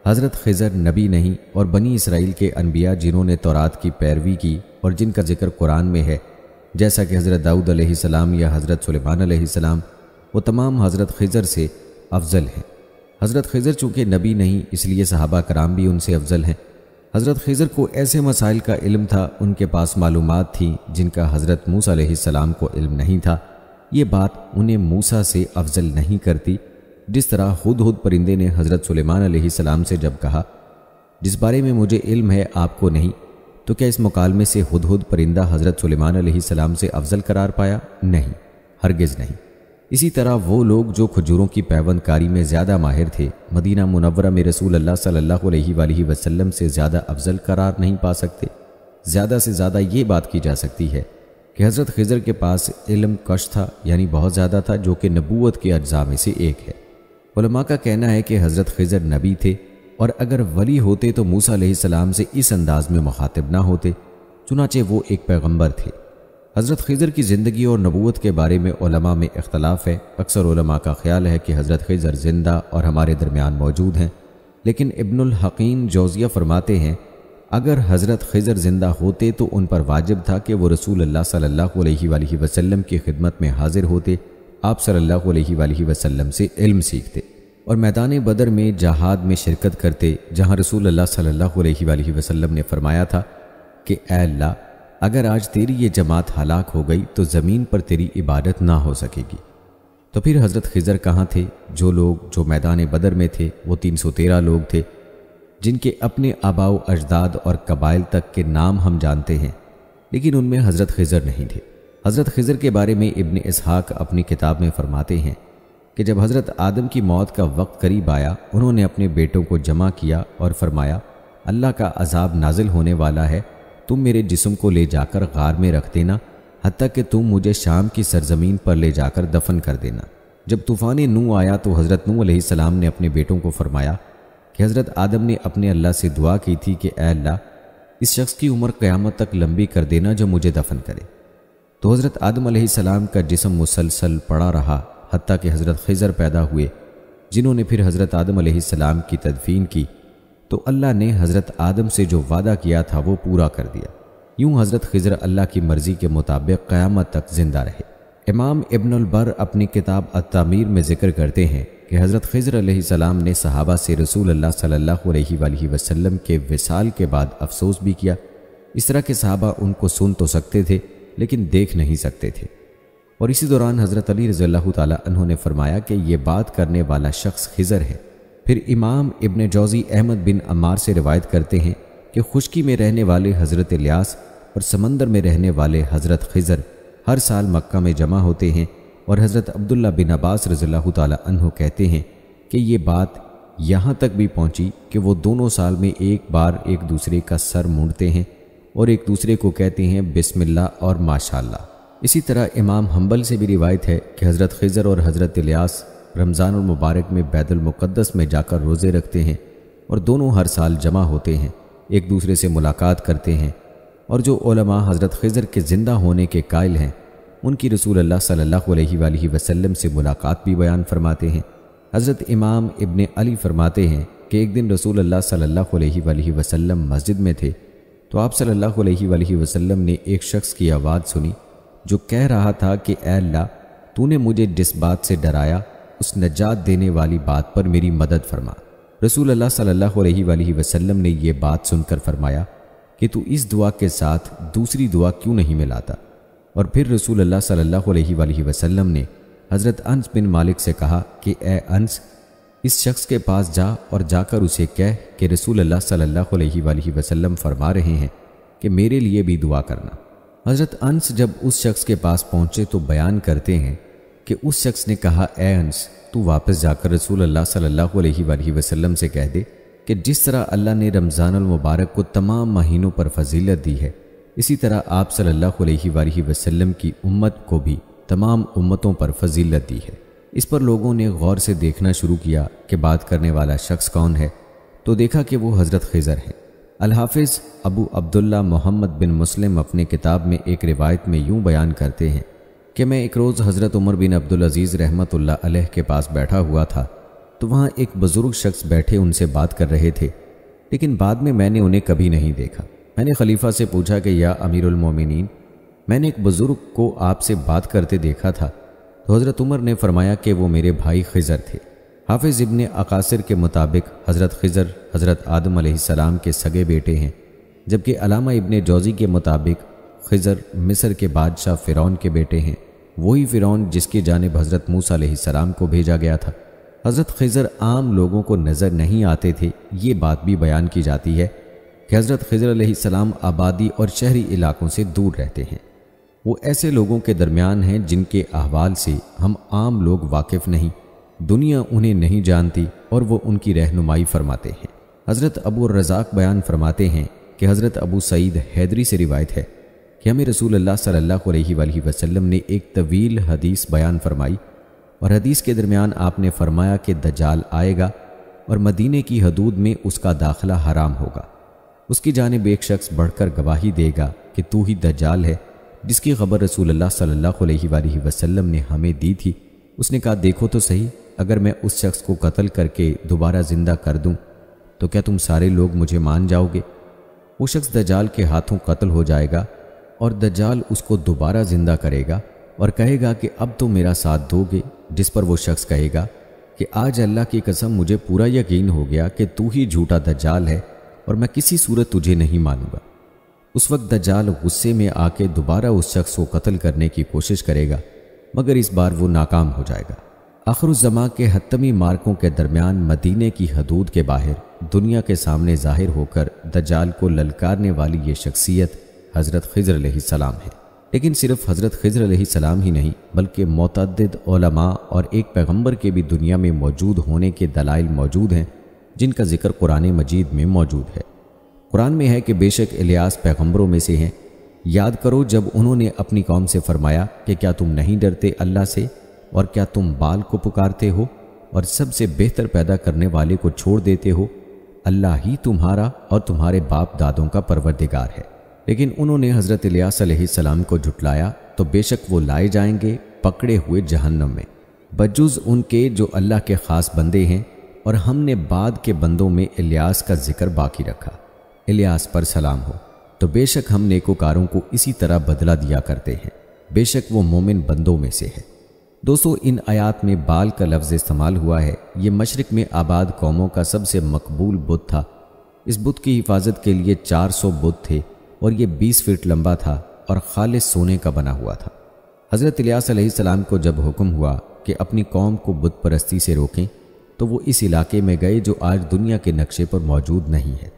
حضرت خضر نبی نہیں، اور بنی اسرائیل کے انبیاء جنہوں نے تورات کی پیروی کی اور جن کا ذکر قرآن میں ہے، جیسا کہ حضرت داؤد علیہ السلام یا حضرت سلیمان علیہ السلام، وہ تمام حضرت خضر سے افضل ہیں۔ حضرت خضر چونکہ نبی نہیں، اس لیے صحابہ کرام بھی ان سے افضل ہیں۔ حضرت خضر کو ایسے مسائل کا علم تھا، ان کے پاس معلومات تھیں جن کا حضرت موسیٰ علیہ السلام کو علم نہیں تھا۔ یہ بات انہیں موسیٰ سے افضل نہیں کرتی، جس طرح ہدہد پرندے نے حضرت سلیمان علیہ السلام سے جب کہا، جس بارے میں مجھے علم ہے آپ کو نہیں، تو کیا اس مکالمے سے ہدہد پرندہ حضرت سلیمان علیہ السلام سے افضل قرار پایا؟ نہیں، ہرگز نہیں۔ اسی طرح وہ لوگ جو کھجوروں کی پیوند کاری میں زیادہ ماہر تھے مدینہ منورہ میں رسول اللہ صلی اللہ علیہ وآلہ وسلم سے زیادہ افضل قرار نہیں پا سکتے۔ زیادہ سے زیادہ یہ بات کی جا سکتی ہے کہ حضرت خضر کے پاس علم کش تھا، یعنی بہت زیادہ تھا، جو کہ نبوت کے اجزاء میں سے ایک ہے۔ علماء کا کہنا ہے کہ حضرت خضر نبی تھے، اور اگر ولی ہوتے تو موسیٰ علیہ السلام سے اس انداز میں مخاطب نہ ہوتے، چنانچہ وہ ایک پیغمبر تھے۔ حضرت خضر کی زندگی اور نبوت کے بارے میں علماء میں اختلاف ہے۔ اکثر علماء کا خیال ہے کہ حضرت خضر زندہ اور ہمارے درمیان موجود ہیں، لیکن ابن الحقیم جوزیہ فرماتے ہیں اگر حضرت خضر زندہ ہوتے تو ان پر واجب تھا کہ وہ رسول اللہ صلی اللہ علیہ وآلہ وسلم کی خدمت میں حاضر ہوتے، آپ صلی اللہ علیہ وآلہ وسلم سے علم سیکھتے اور میدان بدر میں جہاد میں شرکت کرتے، جہاں رسول اللہ صلی اللہ علیہ وآلہ وسلم نے فرمایا تھا کہ اے اللہ، اگر آج تیری یہ جماعت ہلاک ہو گئی تو زمین پر تیری عبادت نہ ہو سکے گی۔ تو پھر حضرت خضر کہاں تھے؟ جو میدان بدر میں تھے وہ 313 لوگ تھے، جن کے اپنے آباء و اجداد اور قبائل تک کے نام ہم جانتے ہیں، لیکن ان میں حضرت خضر نہیں تھے۔ حضرت خضر کے بارے میں ابن اسحاق اپنی کتاب میں فرماتے ہیں کہ جب حضرت آدم کی موت کا وقت قریب آیا، انہوں نے اپنے بیٹوں کو جمع کیا اور فرمایا اللہ کا عذاب نازل ہونے والا ہے، تم میرے جسم کو لے جا کر غار میں رکھ دینا، حتیٰ کہ تم مجھے شام کی سرزمین پر لے جا کر دفن کر دینا۔ جب طوفان نوح آیا تو حضرت نوح علیہ السلام نے اپنے بیٹوں کو فرمایا کہ حضرت آدم نے اپنے اللہ سے دعا کی تھی کہ اے اللہ، اس شخص کی عمر قیامت تک لمبی کر دینا جو مجھے دفن کرے۔ تو حضرت آدم علیہ السلام کا جسم مسلسل پڑا رہا حتیٰ کہ حضرت خضر پیدا ہوئے، جنہوں نے پھر حضرت آدم علیہ السلام کی تدفین کی، تو اللہ نے حضرت آدم سے جو وعدہ کیا تھا وہ پورا کر دیا۔ یوں حضرت خضر اللہ کی مرضی کے مطابق قیامت تک زندہ رہے۔ امام ابن البر اپنی کتاب التعمیر میں ذکر کرتے ہیں کہ حضرت خضر علیہ السلام نے صحابہ سے رسول اللہ صلی اللہ علیہ وآلہ وسلم کے وصال کے بعد افسوس بھی کیا۔ اس طرح کے صحابہ ان کو سن تو سکتے تھے لیکن دیکھ نہیں سکتے تھے۔ اور اسی دوران حضرت علی رضی اللہ تعالیٰ عنہ نے فرمایا کہ یہ بات کرنے والا شخص خضر ہے۔ پھر امام ابن جوزی احمد بن عمار سے روایت کرتے ہیں کہ خشکی میں رہنے والے حضرت الیاس اور سمندر میں رہنے والے حضرت خضر ہر سال مکہ میں جمع ہوتے ہیں، اور حضرت عبداللہ بن عباس رضی اللہ تعالیٰ عنہ کہتے ہیں کہ یہ بات یہاں تک بھی پہنچی کہ وہ دونوں سال میں ایک بار ایک دوسرے کا سر مونڈتے ہیں اور ایک دوسرے کو کہتے ہیں بسم اللہ اور ماشاءاللہ۔ اسی طرح امام حنبل سے بھی روایت ہے کہ حضرت خضر اور حضرت الیاس رمضان المبارک میں بیت المقدس میں جا کر روزے رکھتے ہیں، اور دونوں ہر سال جمع ہوتے ہیں، ایک دوسرے سے ملاقات کرتے ہیں، اور جو علماء حضرت خضر کے زندہ ہونے کے قائل ہیں ان کی رسول اللہ صلی اللہ علیہ وآلہ وسلم سے ملاقات بھی بیان فرماتے ہیں۔ حضرت امام ابن علی فرماتے ہیں کہ ایک دن رسول اللہ صلی اللہ علیہ وآلہ وسلم مسجد میں تھے تو آپ صلی اللہ علیہ وآلہ وسلم نے ایک شخص کی آواز سنی جو کہہ رہا تھا کہ اے اللہ، تو نے مجھے جس بات سے ڈرایا اس نجات دینے والی بات پر میری مدد فرما۔ رسول اللہ صلی اللہ علیہ وآلہ وسلم نے یہ بات سن کر فرمایا کہ تو اس دعا کے ساتھ دوسری دعا کیوں نہیں ملاتا؟ اور پھر رسول اللہ صلی اللہ علیہ وآلہ وسلم نے حضرت انس بن مالک سے کہا کہ اے انس، اس شخص کے پاس جا اور جا کر اسے کہہ کہ رسول اللہ صلی اللہ علیہ وآلہ وسلم فرما رہے ہیں کہ میرے لیے بھی دعا کرنا۔ حضرت انس جب اس شخص کے پاس پہنچے تو بیان کرتے ہیں کہ اس شخص نے کہا اے انس، تو واپس جا کر رسول اللہ صلی اللہ علیہ وآلہ وسلم سے کہہ دے کہ جس طرح اللہ نے رمضان المبارک کو تمام مہینوں پر فضیلت دی ہے، اسی طرح آپ صلی اللہ علیہ وآلہ وسلم کی امت کو بھی تمام امتوں پر فضیلت دی ہے۔ اس پر لوگوں نے غور سے دیکھنا شروع کیا کہ بات کرنے والا شخص کون ہے، تو دیکھا کہ وہ حضرت خضر ہیں۔ الحافظ ابو عبداللہ محمد بن مسلم اپنے کتاب میں ایک روایت میں یوں بیان کرتے ہیں کہ میں ایک روز حضرت عمر بن عبدالعزیز رحمۃ اللہ علیہ کے پاس بیٹھا ہوا تھا، تو وہاں ایک بزرگ شخص بیٹھے ان سے بات کر رہے تھے، لیکن بعد میں نے انہیں کبھی نہیں دیکھا۔ میں نے خلیفہ سے پوچھا کہ یا امیر المومنین، میں نے ایک بزرگ کو آپ سے بات کرتے دیکھا تھا، تو حضرت عمر نے فرمایا کہ وہ میرے بھائی خضر تھے۔ حافظ ابن عقاصر کے مطابق حضرت خضر حضرت آدم علیہ السلام کے سگے بیٹے ہیں، جبکہ علامہ ابن جوزی کے مطابق خضر مصر کے بادشاہ فرعون کے بیٹے ہیں، وہی فرعون جس کی جانب حضرت موسیٰ علیہ السلام کو بھیجا گیا تھا۔ حضرت خضر عام لوگوں کو نظر نہیں آتے تھے۔ یہ بات بھی بیان کی جاتی ہے کہ حضرت خضر علیہ السلام آبادی اور شہری علاقوں سے دور رہتے ہیں۔ وہ ایسے لوگوں کے درمیان ہیں جن کے احوال سے ہم عام لوگ واقف نہیں، دنیا انہیں نہیں جانتی، اور وہ ان کی رہنمائی فرماتے ہیں۔ حضرت ابو الرزاق بیان فرماتے ہیں کہ حضرت ابو سعید حیدری سے روایت ہے کہ ہمیں رسول اللہ صلی اللہ علیہ وآلہ وسلم نے ایک طویل حدیث بیان فرمائی، اور حدیث کے درمیان آپ نے فرمایا کہ دجال آئے گا اور مدینے کی حدود میں اس کا داخلہ حرام ہوگا۔ اس کی جانب ایک شخص بڑھ کر گواہی دے گا کہ تو ہی دجال ہے، جس کی خبر رسول اللہ صلی اللہ علیہ وآلہ وسلم نے ہمیں دی تھی۔ اس نے کہا دیکھو تو صحیح، اگر میں اس شخص کو قتل کر کے دوبارہ زندہ کر دوں تو کیا تم سارے لوگ مجھے مان جاؤ گے؟ وہ شخص دجال کے ہاتھوں قتل ہو جائے گا اور دجال اس کو دوبارہ زندہ کرے گا اور کہے گا کہ اب تو میرا ساتھ دو گے، جس پر وہ شخص کہے گا کہ آج اللہ کی قسم مجھے پورا یقین ہو گیا کہ تو ہی جھوٹا دجال ہے اور میں کسی صورت تجھے نہیں مانوں گا۔ اس وقت دجال غصے میں آ کے دوبارہ اس شخص کو قتل کرنے کی کوشش کرے گا، مگر اس بار وہ ناکام ہو جائے گا۔ آخر الزماں کے حتمی مارکوں کے درمیان مدینے کی حدود کے باہر دنیا کے سامنے ظاہر ہو کر دجال کو للکارنے والی یہ شخصیت حضرت خضر علیہ السلام ہے۔ لیکن صرف حضرت خضر علیہ السلام ہی نہیں، بلکہ متعدد علماء اور ایک پیغمبر کے بھی دنیا میں موجود ہونے کے دلائل موجود ہیں، جن کا ذکر قرآن مجید میں موجود ہے۔ قرآن میں ہے کہ بے شک الیاس پیغمبروں میں سے ہیں۔ یاد کرو جب انہوں نے اپنی قوم سے فرمایا کہ کیا تم نہیں ڈرتے اللہ سے، اور کیا تم بال کو پکارتے ہو اور سب سے بہتر پیدا کرنے والے کو چھوڑ دیتے ہو؟ اللہ ہی تمہارا اور تمہارے باپ دادوں کا پروردگار ہے۔ لیکن انہوں نے حضرت الیاس علیہ السلام کو جھٹلایا تو بے شک وہ لائے جائیں گے پکڑے ہوئے جہنم میں، بجز ان کے جو اللہ کے خاص بندے ہیں، اور ہم نے بعد کے بندوں میں الیاس کا ذکر باقی رکھا۔ الیاس پر سلام ہو، تو بے شک ہم نیکوکاروں کو اسی طرح بدلہ دیا کرتے ہیں، بے شک وہ مومن بندوں میں سے ہے۔ دوستو، ان آیات میں بال کا لفظ استعمال ہوا ہے۔ یہ مشرق میں آباد قوموں کا سب سے مقبول بت تھا۔ اس بت کی حفاظت کے لیے 400 بت تھے اور یہ 20 فٹ لمبا تھا اور خالص سونے کا بنا ہوا تھا۔ حضرت الیاس علیہ السلام کو جب حکم ہوا کہ اپنی قوم کو بت پرستی سے روکیں تو وہ اس علاقے میں گئے جو آج دنیا کے نقشے پر موجود نہیں ہے،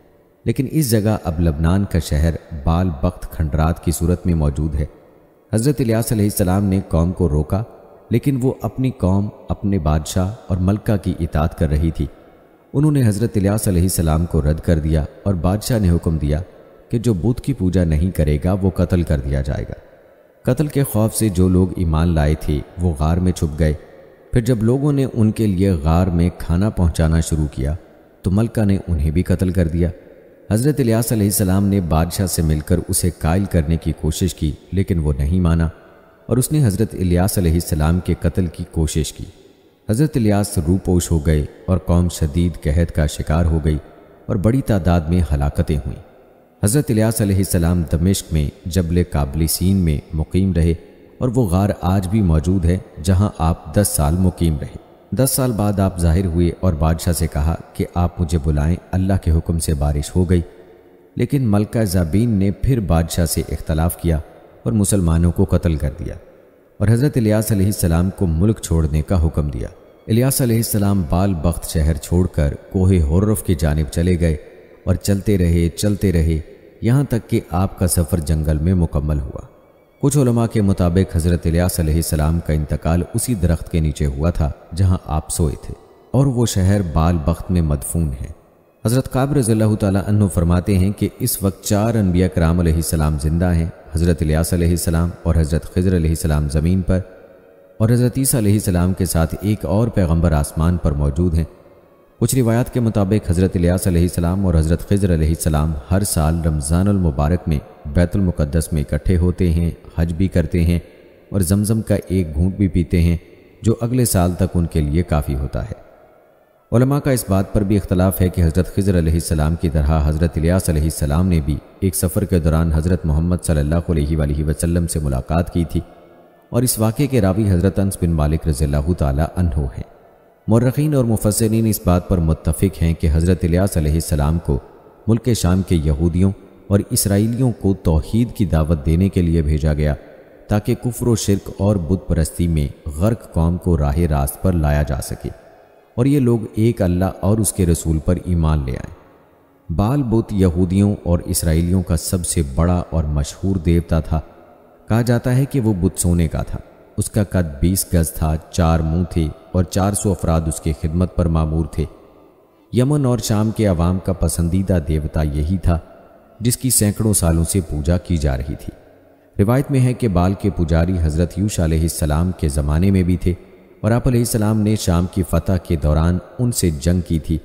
لیکن اس جگہ اب لبنان کا شہر بال بخت کھنڈرات کی صورت میں موجود ہے۔ حضرت الیاس علیہ السلام نے قوم کو روکا، لیکن وہ اپنی قوم، اپنے بادشاہ اور ملکہ کی اطاعت کر رہی تھی۔ انہوں نے حضرت الیاس علیہ السلام کو رد کر دیا اور بادشاہ نے حکم دیا کہ جو بت کی پوجا نہیں کرے گا وہ قتل کر دیا جائے گا۔ قتل کے خوف سے جو لوگ ایمان لائے تھے وہ غار میں چھپ گئے۔ پھر جب لوگوں نے ان کے لیے غار میں کھانا پہنچانا شروع کیا تو ملکہ نے انہیں بھی قتل کر دیا۔ حضرت الیاس علیہ السلام نے بادشاہ سے مل کر اسے قائل کرنے کی کوشش کی، لیکن وہ نہیں مانا اور اس نے حضرت الیاس علیہ السلام کے قتل کی کوشش کی۔ حضرت الیاس روپوش ہو گئے اور قوم شدید قحط کا شکار ہو گئی اور بڑی تعداد میں ہلاکتیں ہوئیں۔ حضرت الیاس علیہ السلام دمشق میں جبل قابلیسین میں مقیم رہے اور وہ غار آج بھی موجود ہے جہاں آپ 10 سال مقیم رہے۔ 10 سال بعد آپ ظاہر ہوئے اور بادشاہ سے کہا کہ آپ مجھے بلائیں، اللہ کے حکم سے بارش ہو گئی۔ لیکن ملکہ زابین نے پھر بادشاہ سے اختلاف کیا اور مسلمانوں کو قتل کر دیا اور حضرت الیاس علیہ السلام کو ملک چھوڑنے کا حکم دیا۔ الیاس علیہ السلام بال بخت شہر چھوڑ کر کوہ حرف کی جانب چلے گئے اور چلتے رہے یہاں تک کہ آپ کا سفر جنگل میں مکمل ہوا۔ کچھ علماء کے مطابق حضرت الیاس علیہ السلام کا انتقال اسی درخت کے نیچے ہوا تھا جہاں آپ سوئے تھے، اور وہ شہر بال بخت میں مدفون ہے۔ حضرت کعب رضی اللہ تعالیٰ عنہ فرماتے ہیں کہ اس وقت 4 انبیاء کرام علیہ السلام زندہ ہیں، حضرت الیاس علیہ السلام اور حضرت خضر علیہ السلام زمین پر، اور حضرت عیسیٰ علیہ السلام کے ساتھ ایک اور پیغمبر آسمان پر موجود ہیں۔ کچھ روایات کے مطابق حضرت الیاس علیہ السلام اور حضرت خضر علیہ السلام ہر سال رمضان المبارک میں بیت المقدس میں اکٹھے ہوتے ہیں، حج بھی کرتے ہیں اور زمزم کا ایک گھونٹ بھی پیتے ہیں جو اگلے سال تک ان کے لیے کافی ہوتا ہے۔ علماء کا اس بات پر بھی اختلاف ہے کہ حضرت خضر علیہ السلام کی طرح حضرت الیاس علیہ السلام نے بھی ایک سفر کے دوران حضرت محمد صلی اللہ علیہ وآلہ وسلم سے ملاقات کی تھی، اور اس واقعے کے راوی حضرت انس بن مالک رضی اللہ تعالیٰ عنہ ہیں۔ مورخین اور مفسرین اس بات پر متفق ہیں کہ حضرت الیاس علیہ السلام کو ملک شام کے یہودیوں اور اسرائیلیوں کو توحید کی دعوت دینے کے لیے بھیجا گیا تاکہ کفر و شرک اور بت پرستی میں غرق قوم کو راہ راست پر لایا جا سکے اور یہ لوگ ایک اللہ اور اس کے رسول پر ایمان لے آئیں۔ بال بت یہودیوں اور اسرائیلیوں کا سب سے بڑا اور مشہور دیوتا تھا۔ کہا جاتا ہے کہ وہ بت سونے کا تھا، اس کا قد 20 گز تھا، 4 منہ تھے اور 400 افراد اس کی خدمت پر مامور تھے۔ یمن اور شام کے عوام کا پسندیدہ دیوتا یہی تھا جس کی سینکڑوں سالوں سے پوجا کی جا رہی تھی۔ روایت میں ہے کہ بال کے پجاری حضرت یوشع علیہ السلام کے زمانے میں بھی تھے اور آپ علیہ السلام نے شام کی فتح کے دوران ان سے جنگ کی تھی۔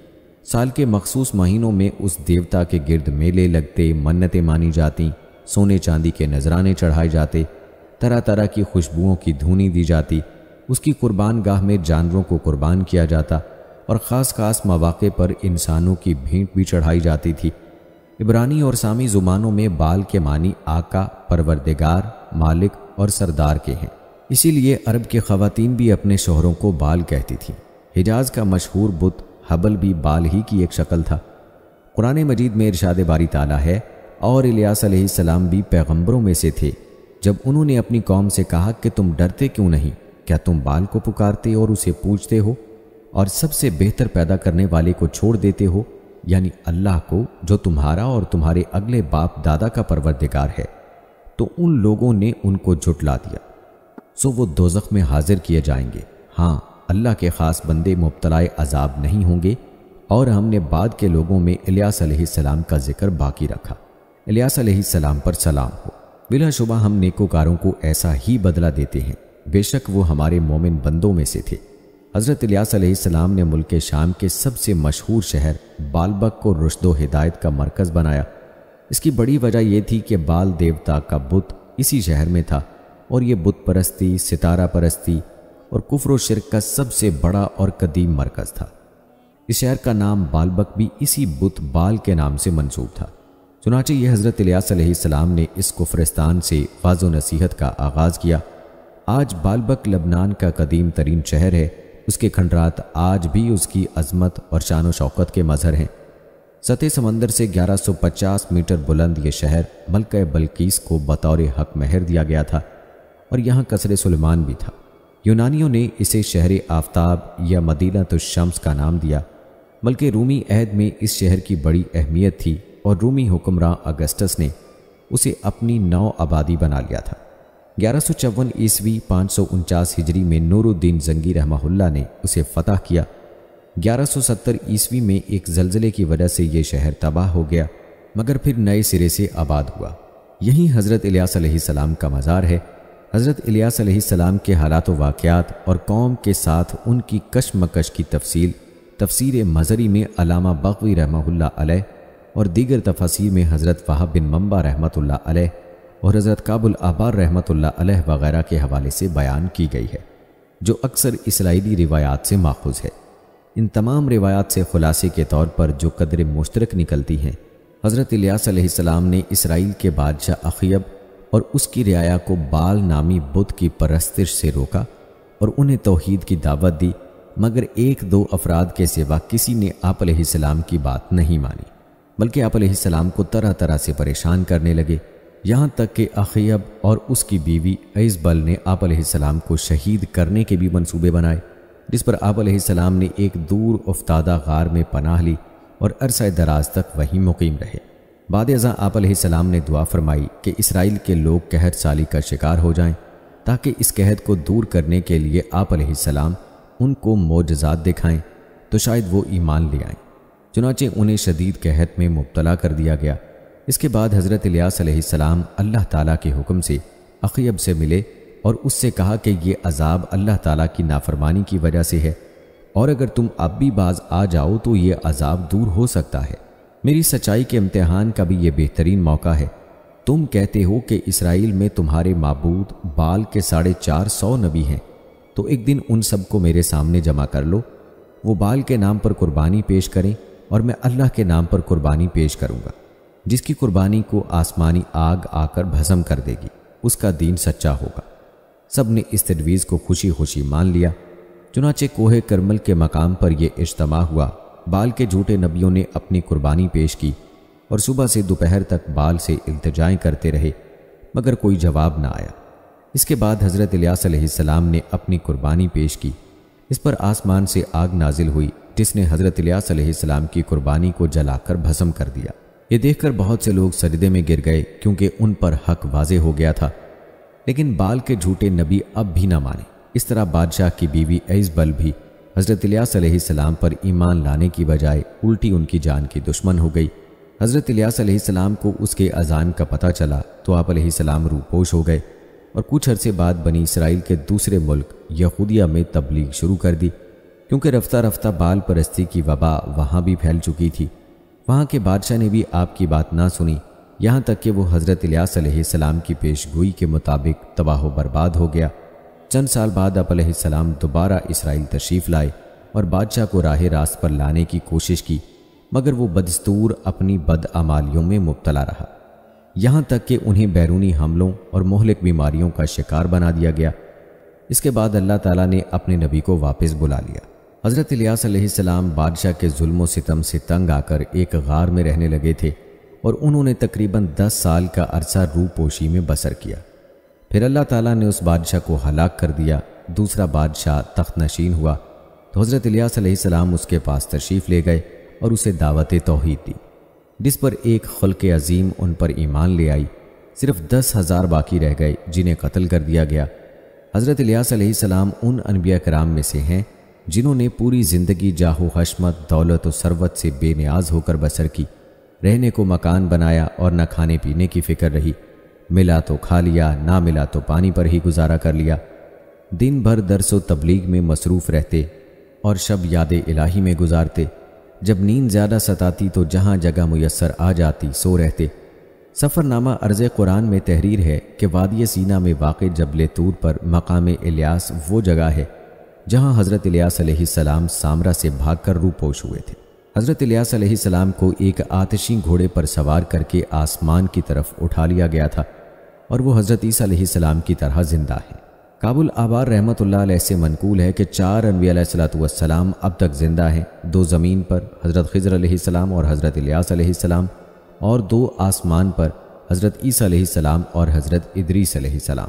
سال کے مخصوص مہینوں میں اس دیوتا کے گرد میلے لگتے، منتیں مانی جاتی، سونے چاندی کے نذرانے چڑھائے جاتے، طرح طرح کی خوشبوؤں کی دھونی دی جاتی، اس کی قربان گاہ میں جانوروں کو قربان کیا جاتا اور خاص خاص مواقع پر انسانوں کی بھینٹ بھی چڑھائی جاتی تھی۔ عبرانی اور سامی زبانوں میں بال کے معنی آقا، پروردگار، مالک اور سردار کے ہیں، اسی لیے عرب کے خواتین بھی اپنے شوہروں کو بال کہتی تھیں۔ حجاز کا مشہور بت حبل بھی بال ہی کی ایک شکل تھا۔ قرآن مجید میں ارشاد باری تعالیٰ ہے، اور الیاس علیہ السلام بھی پیغمبروں میں سے تھے، جب انہوں نے اپنی قوم سے کہا کہ تم ڈرتے کیوں نہیں؟ کیا تم بال کو پکارتے اور اسے پوجتے ہو اور سب سے بہتر پیدا کرنے والے کو چھوڑ دیتے ہو، یعنی اللہ کو جو تمہارا اور تمہارے اگلے باپ دادا کا پروردگار ہے؟ تو ان لوگوں نے ان کو جھٹلا دیا، سو وہ دوزخ میں حاضر کیے جائیں گے۔ ہاں، اللہ کے خاص بندے مبتلا عذاب نہیں ہوں گے۔ اور ہم نے بعد کے لوگوں میں الیاس علیہ السلام کا ذکر باقی رکھا۔ الیاس علیہ السلام پر سلام ہو۔ بلا شبہ ہم نیکوکاروں کو ایسا ہی بدلہ دیتے ہیں، بے شک وہ ہمارے مومن بندوں میں سے تھے۔ حضرت الیاس علیہ السلام نے ملک شام کے سب سے مشہور شہر بالبک کو رشد و ہدایت کا مرکز بنایا۔ اس کی بڑی وجہ یہ تھی کہ بال دیوتا کا بت اسی شہر میں تھا اور یہ بت پرستی، ستارہ پرستی اور کفر و شرک کا سب سے بڑا اور قدیم مرکز تھا۔ اس شہر کا نام بالبک بھی اسی بت بال کے نام سے منسوب تھا۔ چنانچہ یہ حضرت الیاس علیہ السلام نے اس کفرستان سے واعظ و نصیحت کا آغاز کیا۔ آج بالبک لبنان کا قدیم ترین شہر ہے۔ اس کے کھنڈرات آج بھی اس کی عظمت اور شان و شوکت کے مظہر ہیں۔ سطح سمندر سے 1150 میٹر بلند یہ شہر ملکہ بلقیس کو بطور حق مہر دیا گیا تھا اور یہاں قصر سلیمان بھی تھا۔ یونانیوں نے اسے شہر آفتاب یا مدینۃ الشمس کا نام دیا، بلکہ رومی عہد میں اس شہر کی بڑی اہمیت تھی اور رومی حکمراں اگسٹس نے اسے اپنی نو آبادی بنا لیا تھا۔ 1154 عیسوی 549 ہجری میں نور الدین زنگی رحمہ اللہ نے اسے فتح کیا۔ 1170 عیسوی میں ایک زلزلے کی وجہ سے یہ شہر تباہ ہو گیا، مگر پھر نئے سرے سے آباد ہوا۔ یہیں حضرت الیاس علیہ السلام کا مزار ہے۔ حضرت الیاس علیہ السلام کے حالات و واقعات اور قوم کے ساتھ ان کی کشمکش کی تفسیر مظہری میں علامہ بغوی رحمہ اللہ علیہ اور دیگر تفاسیر میں حضرت وہب بن منبع رحمۃ اللہ علیہ اور حضرت کعب الاحبار رحمۃ اللہ علیہ وغیرہ کے حوالے سے بیان کی گئی ہے، جو اکثر اسرائیلی روایات سے ماخوذ ہے۔ ان تمام روایات سے خلاصے کے طور پر جو قدر مشترک نکلتی ہیں، حضرت الیاس علیہ السلام نے اسرائیل کے بادشاہ اخیب اور اس کی رعایا کو بال نامی بت کی پرستش سے روکا اور انہیں توحید کی دعوت دی، مگر 1-2 افراد کے سوا کسی نے آپ علیہ السلام کی بات نہیں مانی، بلکہ آپ علیہ السلام کو طرح طرح سے پریشان کرنے لگے، یہاں تک کہ اخیب اور اس کی بیوی ایزبل نے آپ علیہ السلام کو شہید کرنے کے بھی منصوبے بنائے، جس پر آپ علیہ السلام نے ایک دور افتادہ غار میں پناہ لی اور عرصہ دراز تک وہیں مقیم رہے۔ بعد ازاں آپ علیہ السلام نے دعا فرمائی کہ اسرائیل کے لوگ قحط سالی کا شکار ہو جائیں، تاکہ اس قحط کو دور کرنے کے لیے آپ علیہ السلام ان کو معجزات دکھائیں تو شاید وہ ایمان لے آئیں۔ چنانچہ انہیں شدید قحط میں مبتلا کر دیا گیا۔ اس کے بعد حضرت الیاس علیہ السلام اللہ تعالیٰ کے حکم سے اخیب سے ملے اور اس سے کہا کہ یہ عذاب اللہ تعالیٰ کی نافرمانی کی وجہ سے ہے، اور اگر تم اب بھی باز آ جاؤ تو یہ عذاب دور ہو سکتا ہے۔ میری سچائی کے امتحان کا بھی یہ بہترین موقع ہے۔ تم کہتے ہو کہ اسرائیل میں تمہارے معبود بال کے 450 نبی ہیں، تو ایک دن ان سب کو میرے سامنے جمع کر لو، وہ بال کے نام پر قربانی پیش کریں اور میں اللہ کے نام پر قربانی پیش کروں گا، جس کی قربانی کو آسمانی آگ آ کر بھسم کر دے گی، اس کا دین سچا ہوگا۔ سب نے اس تجویز کو خوشی خوشی مان لیا۔ چنانچہ کوہ کرمل کے مقام پر یہ اجتماع ہوا۔ بال کے جھوٹے نبیوں نے اپنی قربانی پیش کی اور صبح سے دوپہر تک بال سے التجائیں کرتے رہے، مگر کوئی جواب نہ آیا۔ اس کے بعد حضرت الیاس علیہ السلام نے اپنی قربانی پیش کی۔ اس پر آسمان سے آگ نازل ہوئی، جس نے حضرت الیاس علیہ السلام کی قربانی کو جلا کر بھسم کر دیا۔ یہ دیکھ کر بہت سے لوگ سجدے میں گر گئے، کیونکہ ان پر حق واضح ہو گیا تھا۔ لیکن بال کے جھوٹے نبی اب بھی نہ مانے۔ اس طرح بادشاہ کی بیوی ایزبل بھی حضرت الیاس علیہ السلام پر ایمان لانے کی بجائے الٹی ان کی جان کی دشمن ہو گئی۔ حضرت الیاس علیہ السلام کو اس کے اذان کا پتہ چلا تو آپ علیہ السلام روپوش ہو گئے اور کچھ عرصے بعد بنی اسرائیل کے دوسرے ملک یہودیہ میں تبلیغ شروع کر دی، کیونکہ رفتہ رفتہ بال پرستی کی وبا وہاں بھی پھیل چکی تھی۔ وہاں کے بادشاہ نے بھی آپ کی بات نہ سنی، یہاں تک کہ وہ حضرت الیاس علیہ السلام کی پیش گوئی کے مطابق تباہ و برباد ہو گیا۔ چند سال بعد آپ علیہ السلام دوبارہ اسرائیل تشریف لائے اور بادشاہ کو راہ راست پر لانے کی کوشش کی، مگر وہ بدستور اپنی بدعمالیوں میں مبتلا رہا، یہاں تک کہ انہیں بیرونی حملوں اور مہلک بیماریوں کا شکار بنا دیا گیا۔ اس کے بعد اللہ تعالیٰ نے اپنے نبی کو واپس بلا لیا۔ حضرت الیاس علیہ السلام بادشاہ کے ظلم و ستم سے تنگ آ کر ایک غار میں رہنے لگے تھے اور انہوں نے تقریباً 10 سال کا عرصہ روپوشی میں بسر کیا۔ پھر اللہ تعالیٰ نے اس بادشاہ کو ہلاک کر دیا۔ دوسرا بادشاہ تخت نشین ہوا تو حضرت الیاس علیہ السلام اس کے پاس تشریف لے گئے اور اسے دعوت توحید دی، جس پر ایک خلق عظیم ان پر ایمان لے آئی۔ صرف 10,000 باقی رہ گئے جنہیں قتل کر دیا گیا۔ حضرت الیاس علیہ السلام ان انبیاء کرام میں سے ہیں جنہوں نے پوری زندگی جاہ و حشمت، دولت و ثروت سے بے نیاز ہو کر بسر کی، رہنے کو مکان بنایا اور نہ کھانے پینے کی فکر رہی، ملا تو کھا لیا، نہ ملا تو پانی پر ہی گزارا کر لیا۔ دن بھر درس و تبلیغ میں مصروف رہتے اور شب یاد الہی میں گزارتے۔ جب نیند زیادہ ستاتی تو جہاں جگہ میسر آ جاتی سو رہتے۔ سفر نامہ عرض قرآن میں تحریر ہے کہ وادی سینا میں واقع جبل طور پر مقام الیاس وہ جگہ ہے جہاں حضرت الیاس علیہ السلام سامرا سے بھاگ کر روپوش ہوئے تھے۔ حضرت الیاس علیہ السلام کو ایک آتشی گھوڑے پر سوار کر کے آسمان کی طرف اٹھا لیا گیا تھا اور وہ حضرت عیسیٰ علیہ السلام کی طرح زندہ ہے۔ کابل آبار رحمۃ اللہ علیہ سے منقول ہے کہ 4 انبیاء علیہ السلام اب تک زندہ ہیں، 2 زمین پر، حضرت خضر علیہ السلام اور حضرت الیاس علیہ السلام، اور 2 آسمان پر، حضرت عیسیٰ علیہ السلام اور حضرت ادریس علیہ السلام۔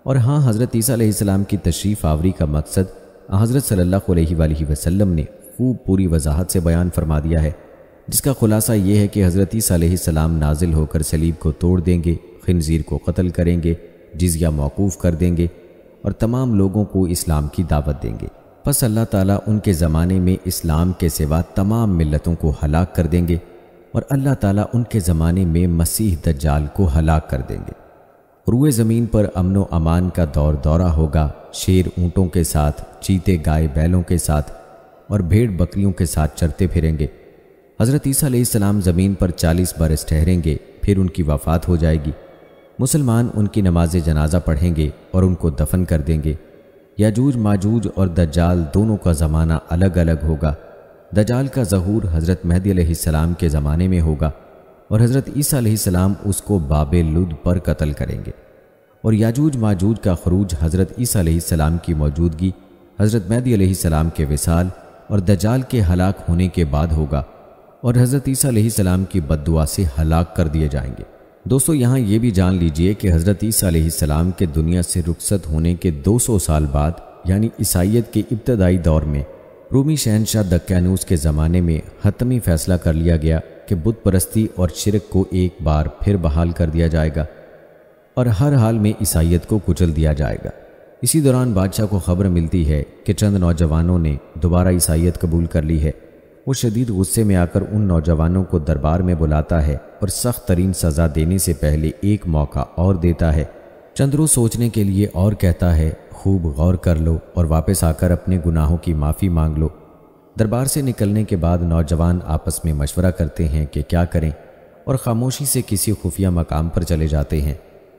اور ہاں، حضرت عیسیٰ علیہ السلام کی تشریف آوری کا مقصد حضرت صلی اللہ علیہ وآلہ وسلم نے خوب پوری وضاحت سے بیان فرما دیا ہے، جس کا خلاصہ یہ ہے کہ حضرت عیسیٰ علیہ السلام نازل ہو کر صلیب کو توڑ دیں گے، خنزیر کو قتل کریں گے، جزیہ موقوف کر دیں گے اور تمام لوگوں کو اسلام کی دعوت دیں گے۔ پس اللہ تعالیٰ ان کے زمانے میں اسلام کے سوا تمام ملتوں کو ہلاک کر دیں گے اور اللہ تعالیٰ ان کے زمانے میں مسیح دجال کو ہلاک کر دیں گے۔ روئے زمین پر امن و امان کا دورہ ہوگا، شیر اونٹوں کے ساتھ، چیتے گائے بیلوں کے ساتھ اور بھیڑ بکریوں کے ساتھ چرتے پھریں گے۔ حضرت عیسیٰ علیہ السلام زمین پر 40 برس ٹھہریں گے، پھر ان کی وفات ہو جائے گی۔ مسلمان ان کی نماز جنازہ پڑھیں گے اور ان کو دفن کر دیں گے۔ یاجوج ماجوج اور دجال دونوں کا زمانہ الگ الگ ہوگا۔ دجال کا ظہور حضرت مہدی علیہ السلام کے زمانے میں ہوگا اور حضرت عیسیٰ علیہ السلام اس کو باب لد پر قتل کریں گے، اور یاجوج ماجوج کا خروج حضرت عیسیٰ علیہ السلام کی موجودگی، حضرت مہدی علیہ السلام کے وصال اور دجال کے ہلاک ہونے کے بعد ہوگا، اور حضرت عیسیٰ علیہ السلام کی بد دعا سے ہلاک کر دیے جائیں گے۔ دوستو، یہاں یہ بھی جان لیجئے کہ حضرت عیسیٰ علیہ السلام کے دنیا سے رخصت ہونے کے 200 سال بعد، یعنی عیسائیت کے ابتدائی دور میں، رومی شہنشاہ دقیانوس کے زمانے میں حتمی فیصلہ کر لیا گیا کہ بت پرستی اور شرک کو ایک بار پھر بحال کر دیا جائے گا اور ہر حال میں عیسائیت کو کچل دیا جائے گا۔ اسی دوران بادشاہ کو خبر ملتی ہے کہ چند نوجوانوں نے دوبارہ عیسائیت قبول کر لی ہے۔ وہ شدید غصے میں آ کر ان نوجوانوں کو دربار میں بلاتا ہے اور سخت ترین سزا دینے سے پہلے ایک موقع اور دیتا ہے۔ چند روز سوچنے کے لیے اور کہتا ہے، خوب غور کر لو اور واپس آ کر اپنے گناہوں کی معافی مانگ لو۔ دربار سے نکلنے کے بعد نوجوان آپس میں مشورہ کرتے ہیں کہ کیا کریں، اور خاموشی سے کسی خفیہ مقام پر چلے جاتے ہیں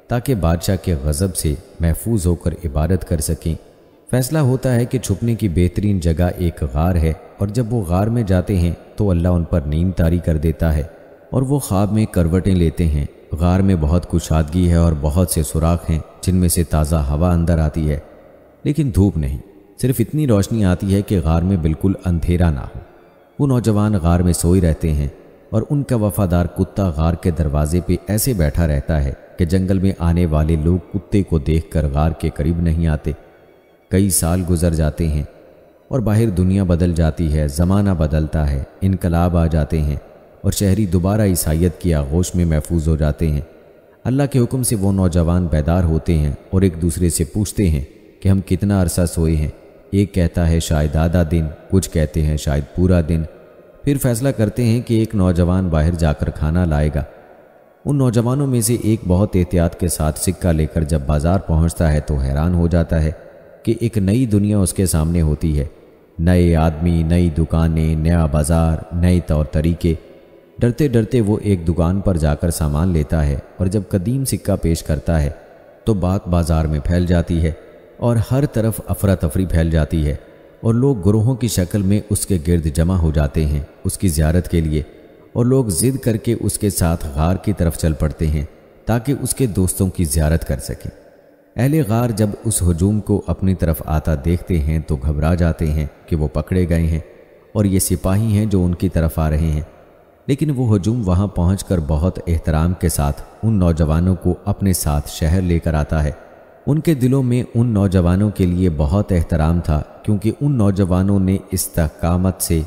تاکہ بادشاہ کے غضب سے محفوظ ہو کر عبادت کر سکیں۔ فیصلہ ہوتا ہے کہ چھپنے کی بہترین جگہ ایک غار ہے، اور جب وہ غار میں جاتے ہیں تو اللہ ان پر نیند طاری کر دیتا ہے اور وہ خواب میں کروٹیں لیتے ہیں۔ غار میں بہت کشادگی ہے اور بہت سے سوراخ ہیں جن میں سے تازہ ہوا اندر آتی ہے، لیکن دھوپ نہیں، صرف اتنی روشنی آتی ہے کہ غار میں بالکل اندھیرا نہ ہو۔ وہ نوجوان غار میں سوئی رہتے ہیں اور ان کا وفادار کتا غار کے دروازے پہ ایسے بیٹھا رہتا ہے کہ جنگل میں آنے والے لوگ کتے کو دیکھ کر غار کے قریب نہیں آتے۔ کئی سال گزر جاتے ہیں اور باہر دنیا بدل جاتی ہے، زمانہ بدلتا ہے، انقلاب آ جاتے ہیں اور شہری دوبارہ عیسائیت کی آغوش میں محفوظ ہو جاتے ہیں۔ اللہ کے حکم سے وہ نوجوان بیدار ہوتے ہیں اور ایک دوسرے سے پوچھتے ہیں کہ ہم کتنا عرصہ سوئے ہیں۔ ایک کہتا ہے شاید آدھا دن، کچھ کہتے ہیں شاید پورا دن۔ پھر فیصلہ کرتے ہیں کہ ایک نوجوان باہر جا کر کھانا لائے گا۔ ان نوجوانوں میں سے ایک بہت احتیاط کے ساتھ سکہ لے کر جب بازار پہنچتا ہے تو حیران ہو جاتا ہے کہ ایک نئی دنیا اس کے سامنے ہوتی ہے، نئے آدمی، نئی دکانیں، نیا بازار، نئے طور طریقے۔ ڈرتے ڈرتے وہ ایک دکان پر جا کر سامان لیتا ہے اور جب قدیم سکہ پیش کرتا ہے تو بات بازار میں پھیل جاتی ہے اور ہر طرف افراتفری پھیل جاتی ہے اور لوگ گروہوں کی شکل میں اس کے گرد جمع ہو جاتے ہیں اس کی زیارت کے لیے، اور لوگ ضد کر کے اس کے ساتھ غار کی طرف چل پڑتے ہیں تاکہ اس کے دوستوں کی زیارت کر سکیں۔ اہل غار جب اس ہجوم کو اپنی طرف آتا دیکھتے ہیں تو گھبرا جاتے ہیں کہ وہ پکڑے گئے ہیں اور یہ سپاہی ہیں جو ان کی طرف آ رہے ہیں، لیکن وہ ہجوم وہاں پہنچ کر بہت احترام کے ساتھ ان نوجوانوں کو اپنے ساتھ شہر لے کر آتا ہے۔ ان کے دلوں میں ان نوجوانوں کے لیے بہت احترام تھا کیونکہ ان نوجوانوں نے استحکامت سے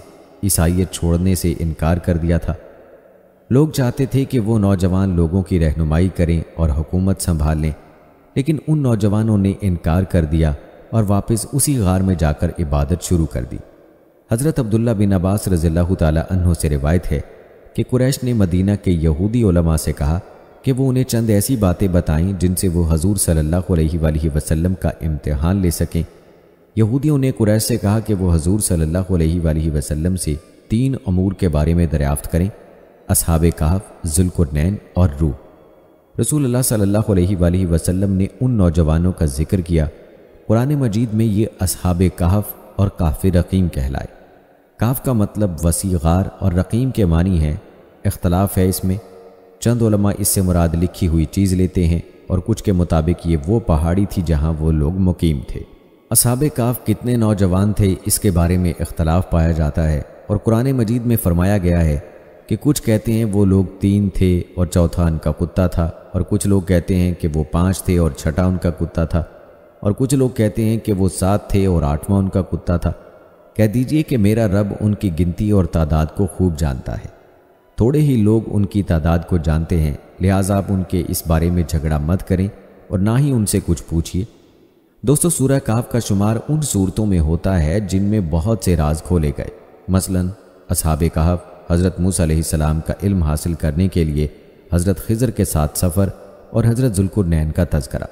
عیسائیت چھوڑنے سے انکار کر دیا تھا۔ لوگ چاہتے تھے کہ وہ نوجوان لوگوں کی رہنمائی کریں اور حکومت سنبھال لیں، لیکن ان نوجوانوں نے انکار کر دیا اور واپس اسی غار میں جا کر عبادت شروع کر دی۔ حضرت عبداللہ بن عباس رضی اللہ تعالی عنہ سے روایت ہے کہ قریش نے مدینہ کے یہودی علماء سے کہا کہ وہ انہیں چند ایسی باتیں بتائیں جن سے وہ حضور صلی اللہ علیہ وآلہ وسلم کا امتحان لے سکیں۔ یہودیوں نے قریش سے کہا کہ وہ حضور صلی اللہ علیہ وآلہ وسلم سے 3 امور کے بارے میں دریافت کریں: اصحاب کہف، ذوالقرنین اور روح۔ رسول اللہ صلی اللہ علیہ وآلہ وسلم نے ان نوجوانوں کا ذکر کیا۔ قرآن مجید میں یہ اصحاب کہف اور کہف رقیم کہلائے۔ کہف کا مطلب وسیع غار اور رقیم کے معنی ہے۔ اختلاف ہے اس میں، چند علماء اس سے مراد لکھی ہوئی چیز لیتے ہیں اور کچھ کے مطابق یہ وہ پہاڑی تھی جہاں وہ لوگ مقیم تھے۔ اصحاب کہف کتنے نوجوان تھے اس کے بارے میں اختلاف پایا جاتا ہے، اور قرآن مجید میں فرمایا گیا ہے کہ کچھ کہتے ہیں وہ لوگ 3 تھے اور چوتھا ان کا کتا تھا، اور کچھ لوگ کہتے ہیں کہ وہ 5 تھے اور چھٹا ان کا کتا تھا، اور کچھ لوگ کہتے ہیں کہ وہ 7 تھے اور 8واں ان کا کتا تھا۔ کہہ دیجئے کہ میرا رب ان کی گنتی اور تعداد کو خوب جانتا ہے۔ تھوڑے ہی لوگ ان کی تعداد کو جانتے ہیں، لہٰذا آپ ان کے اس بارے میں جھگڑا مت کریں اور نہ ہی ان سے کچھ پوچھیے۔ دوستو، سورہ کہف کا شمار ان صورتوں میں ہوتا ہے جن میں بہت سے راز کھولے گئے، مثلا اصحاب کہف، حضرت موسیٰ علیہ السلام کا علم حاصل کرنے کے لیے حضرت خضر کے ساتھ سفر، اور حضرت ذوالقرنین کا تذکرہ۔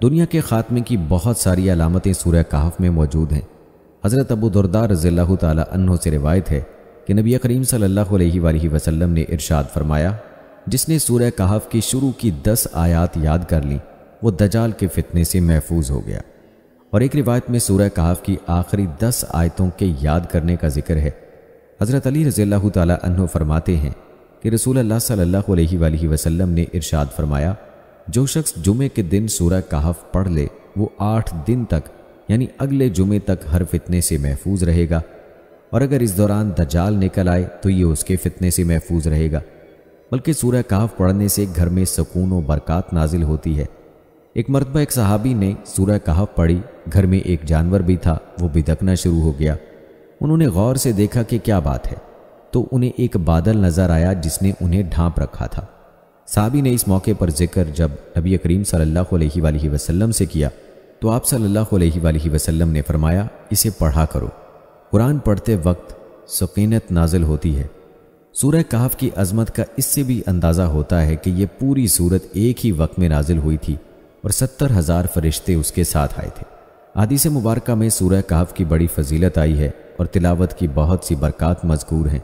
دنیا کے خاتمے کی بہت ساری علامتیں سورہ کہف میں موجود ہیں۔ حضرت ابو درداء رضی اللہ تعالی عنہ سے روایت ہے کہ نبی کریم صلی اللہ علیہ وآلہ وسلم نے ارشاد فرمایا، جس نے سورہ کہف کی شروع کی 10 آیات یاد کر لیں وہ دجال کے فتنے سے محفوظ ہو گیا۔ اور ایک روایت میں سورہ کہف کی آخری 10 آیتوں کے یاد کرنے کا ذکر ہے۔ حضرت علی رضی اللہ تعالی عنہ فرماتے ہیں کہ رسول اللہ صلی اللہ علیہ وآلہ وسلم نے ارشاد فرمایا، جو شخص جمعے کے دن سورہ کہف پڑھ لے وہ 8 دن تک یعنی اگلے جمعے تک ہر فتنے سے محفوظ رہے گا، اور اگر اس دوران دجال نکل آئے تو یہ اس کے فتنے سے محفوظ رہے گا۔ بلکہ سورہ کہف پڑھنے سے گھر میں سکون و برکات نازل ہوتی ہے۔ ایک مرتبہ ایک صحابی نے سورہ کہف پڑھی، گھر میں ایک جانور بھی تھا، وہ بدکنا شروع ہو گیا۔ انہوں نے غور سے دیکھا کہ کیا بات ہے، تو انہیں ایک بادل نظر آیا جس نے انہیں ڈھانپ رکھا تھا۔ صحابی نے اس موقع پر ذکر جب نبی کریم صلی اللہ علیہ وآلہ وسلم سے کیا تو آپ صلی اللہ علیہ وآلہ وسلم نے فرمایا، اسے پڑھا کرو، قرآن پڑھتے وقت سکینت نازل ہوتی ہے۔ سورہ کہف کی عظمت کا اس سے بھی اندازہ ہوتا ہے کہ یہ پوری سورت ایک ہی وقت میں نازل ہوئی تھی اور 70,000 فرشتے اس کے ساتھ آئے تھے۔ احادیث مبارکہ میں سورہ کہف کی بڑی فضیلت آئی ہے اور تلاوت کی بہت سی برکات مذکور ہیں۔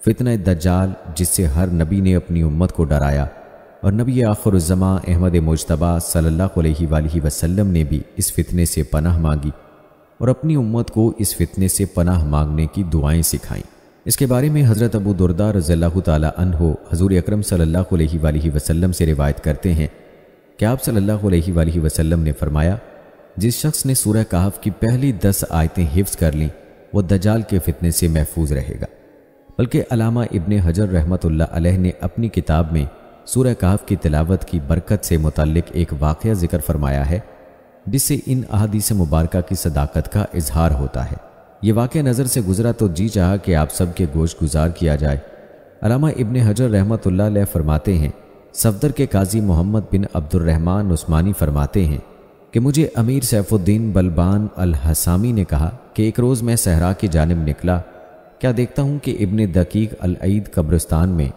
فتنہ دجال جس سے ہر نبی نے اپنی امت کو ڈرایا، اور نبی آخر الزماں احمد مجتبیٰ صلی اللہ علیہ وآلہ وسلم نے بھی اس فتنے سے پناہ مانگی اور اپنی امت کو اس فتنے سے پناہ مانگنے کی دعائیں سکھائیں۔ اس کے بارے میں حضرت ابو درداء رضی اللہ تعالی عنہ حضور اکرم صلی اللہ علیہ وآلہ وسلم سے روایت کرتے ہیں کہ آپ صلی اللہ علیہ وآلہ وسلم نے فرمایا، جس شخص نے سورہ کہف کی پہلی 10 آیتیں حفظ کر لیں وہ دجال کے فتنے سے محفوظ رہے گا۔ بلکہ علامہ ابن حجر رحمۃ اللہ علیہ نے اپنی کتاب میں سورہ کہف کی تلاوت کی برکت سے متعلق ایک واقعہ ذکر فرمایا ہے جس سے ان احادیث مبارکہ کی صداقت کا اظہار ہوتا ہے۔ یہ واقعہ نظر سے گزرا تو جی چاہا کہ آپ سب کے گوش گزار کیا جائے۔ علامہ ابن حجر رحمۃ اللہ علیہ فرماتے ہیں صفدر کے قاضی محمد بن عبد الرحمن عثمانی فرماتے ہیں کہ مجھے امیر سیف الدین بلبان الحسامی نے کہا کہ ایک روز میں صحرا کی جانب نکلا، کیا دیکھتا ہوں کہ ابن دقیق العید قبرستان میں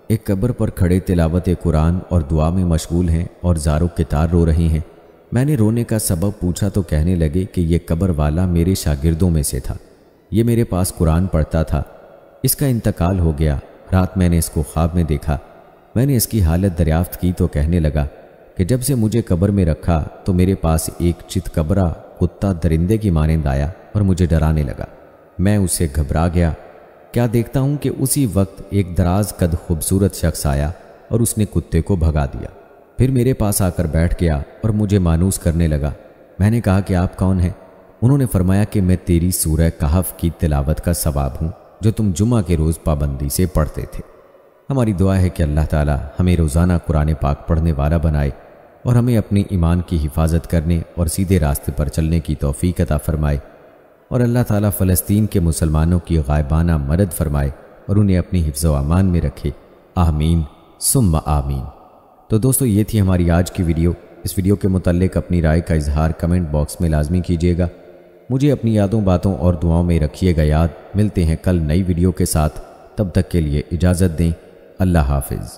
ایک قبر پر کھڑے تلاوت قرآن اور دعا میں مشغول ہیں اور زارو کتار رو رہی ہیں۔ میں نے رونے کا سبب پوچھا تو کہنے لگے کہ یہ قبر والا میرے شاگردوں میں سے تھا، یہ میرے پاس قرآن پڑھتا تھا، اس کا انتقال ہو گیا، رات میں نے اس کو خواب میں دیکھا۔ میں نے اس کی حالت دریافت کی تو کہنے لگا کہ جب سے مجھے قبر میں رکھا تو میرے پاس ایک چت قبرہ کتا درندے کی مانند آیا اور مجھے ڈرانے لگا۔ میں اسے گھبرا گیا، کیا دیکھتا ہوں کہ اسی وقت ایک دراز قد خوبصورت شخص آیا اور اس نے کتے کو بھگا دیا، پھر میرے پاس آ کر بیٹھ گیا اور مجھے مانوس کرنے لگا۔ میں نے کہا کہ آپ کون ہیں؟ انہوں نے فرمایا کہ میں تیری سورہ کہف کی تلاوت کا ثواب ہوں جو تم جمعہ کے روز پابندی سے پڑھتے تھے۔ ہماری دعا ہے کہ اللہ تعالی ہمیں روزانہ قرآن پاک پڑھنے والا بنائے اور ہمیں اپنے ایمان کی حفاظت کرنے اور سیدھے راستے پر چلنے کی توفیق عطا فرمائے، اور اللہ تعالیٰ فلسطین کے مسلمانوں کی غائبانہ مدد فرمائے اور انہیں اپنی حفظ و امان میں رکھے، آمین ثم آمین۔ تو دوستو، یہ تھی ہماری آج کی ویڈیو۔ اس ویڈیو کے متعلق اپنی رائے کا اظہار کمنٹ باکس میں لازمی کیجیے گا۔ مجھے اپنی یادوں، باتوں اور دعاؤں میں رکھیے گا یاد۔ ملتے ہیں کل نئی ویڈیو کے ساتھ، تب تک کے لیے اجازت دیں۔ اللہ حافظ۔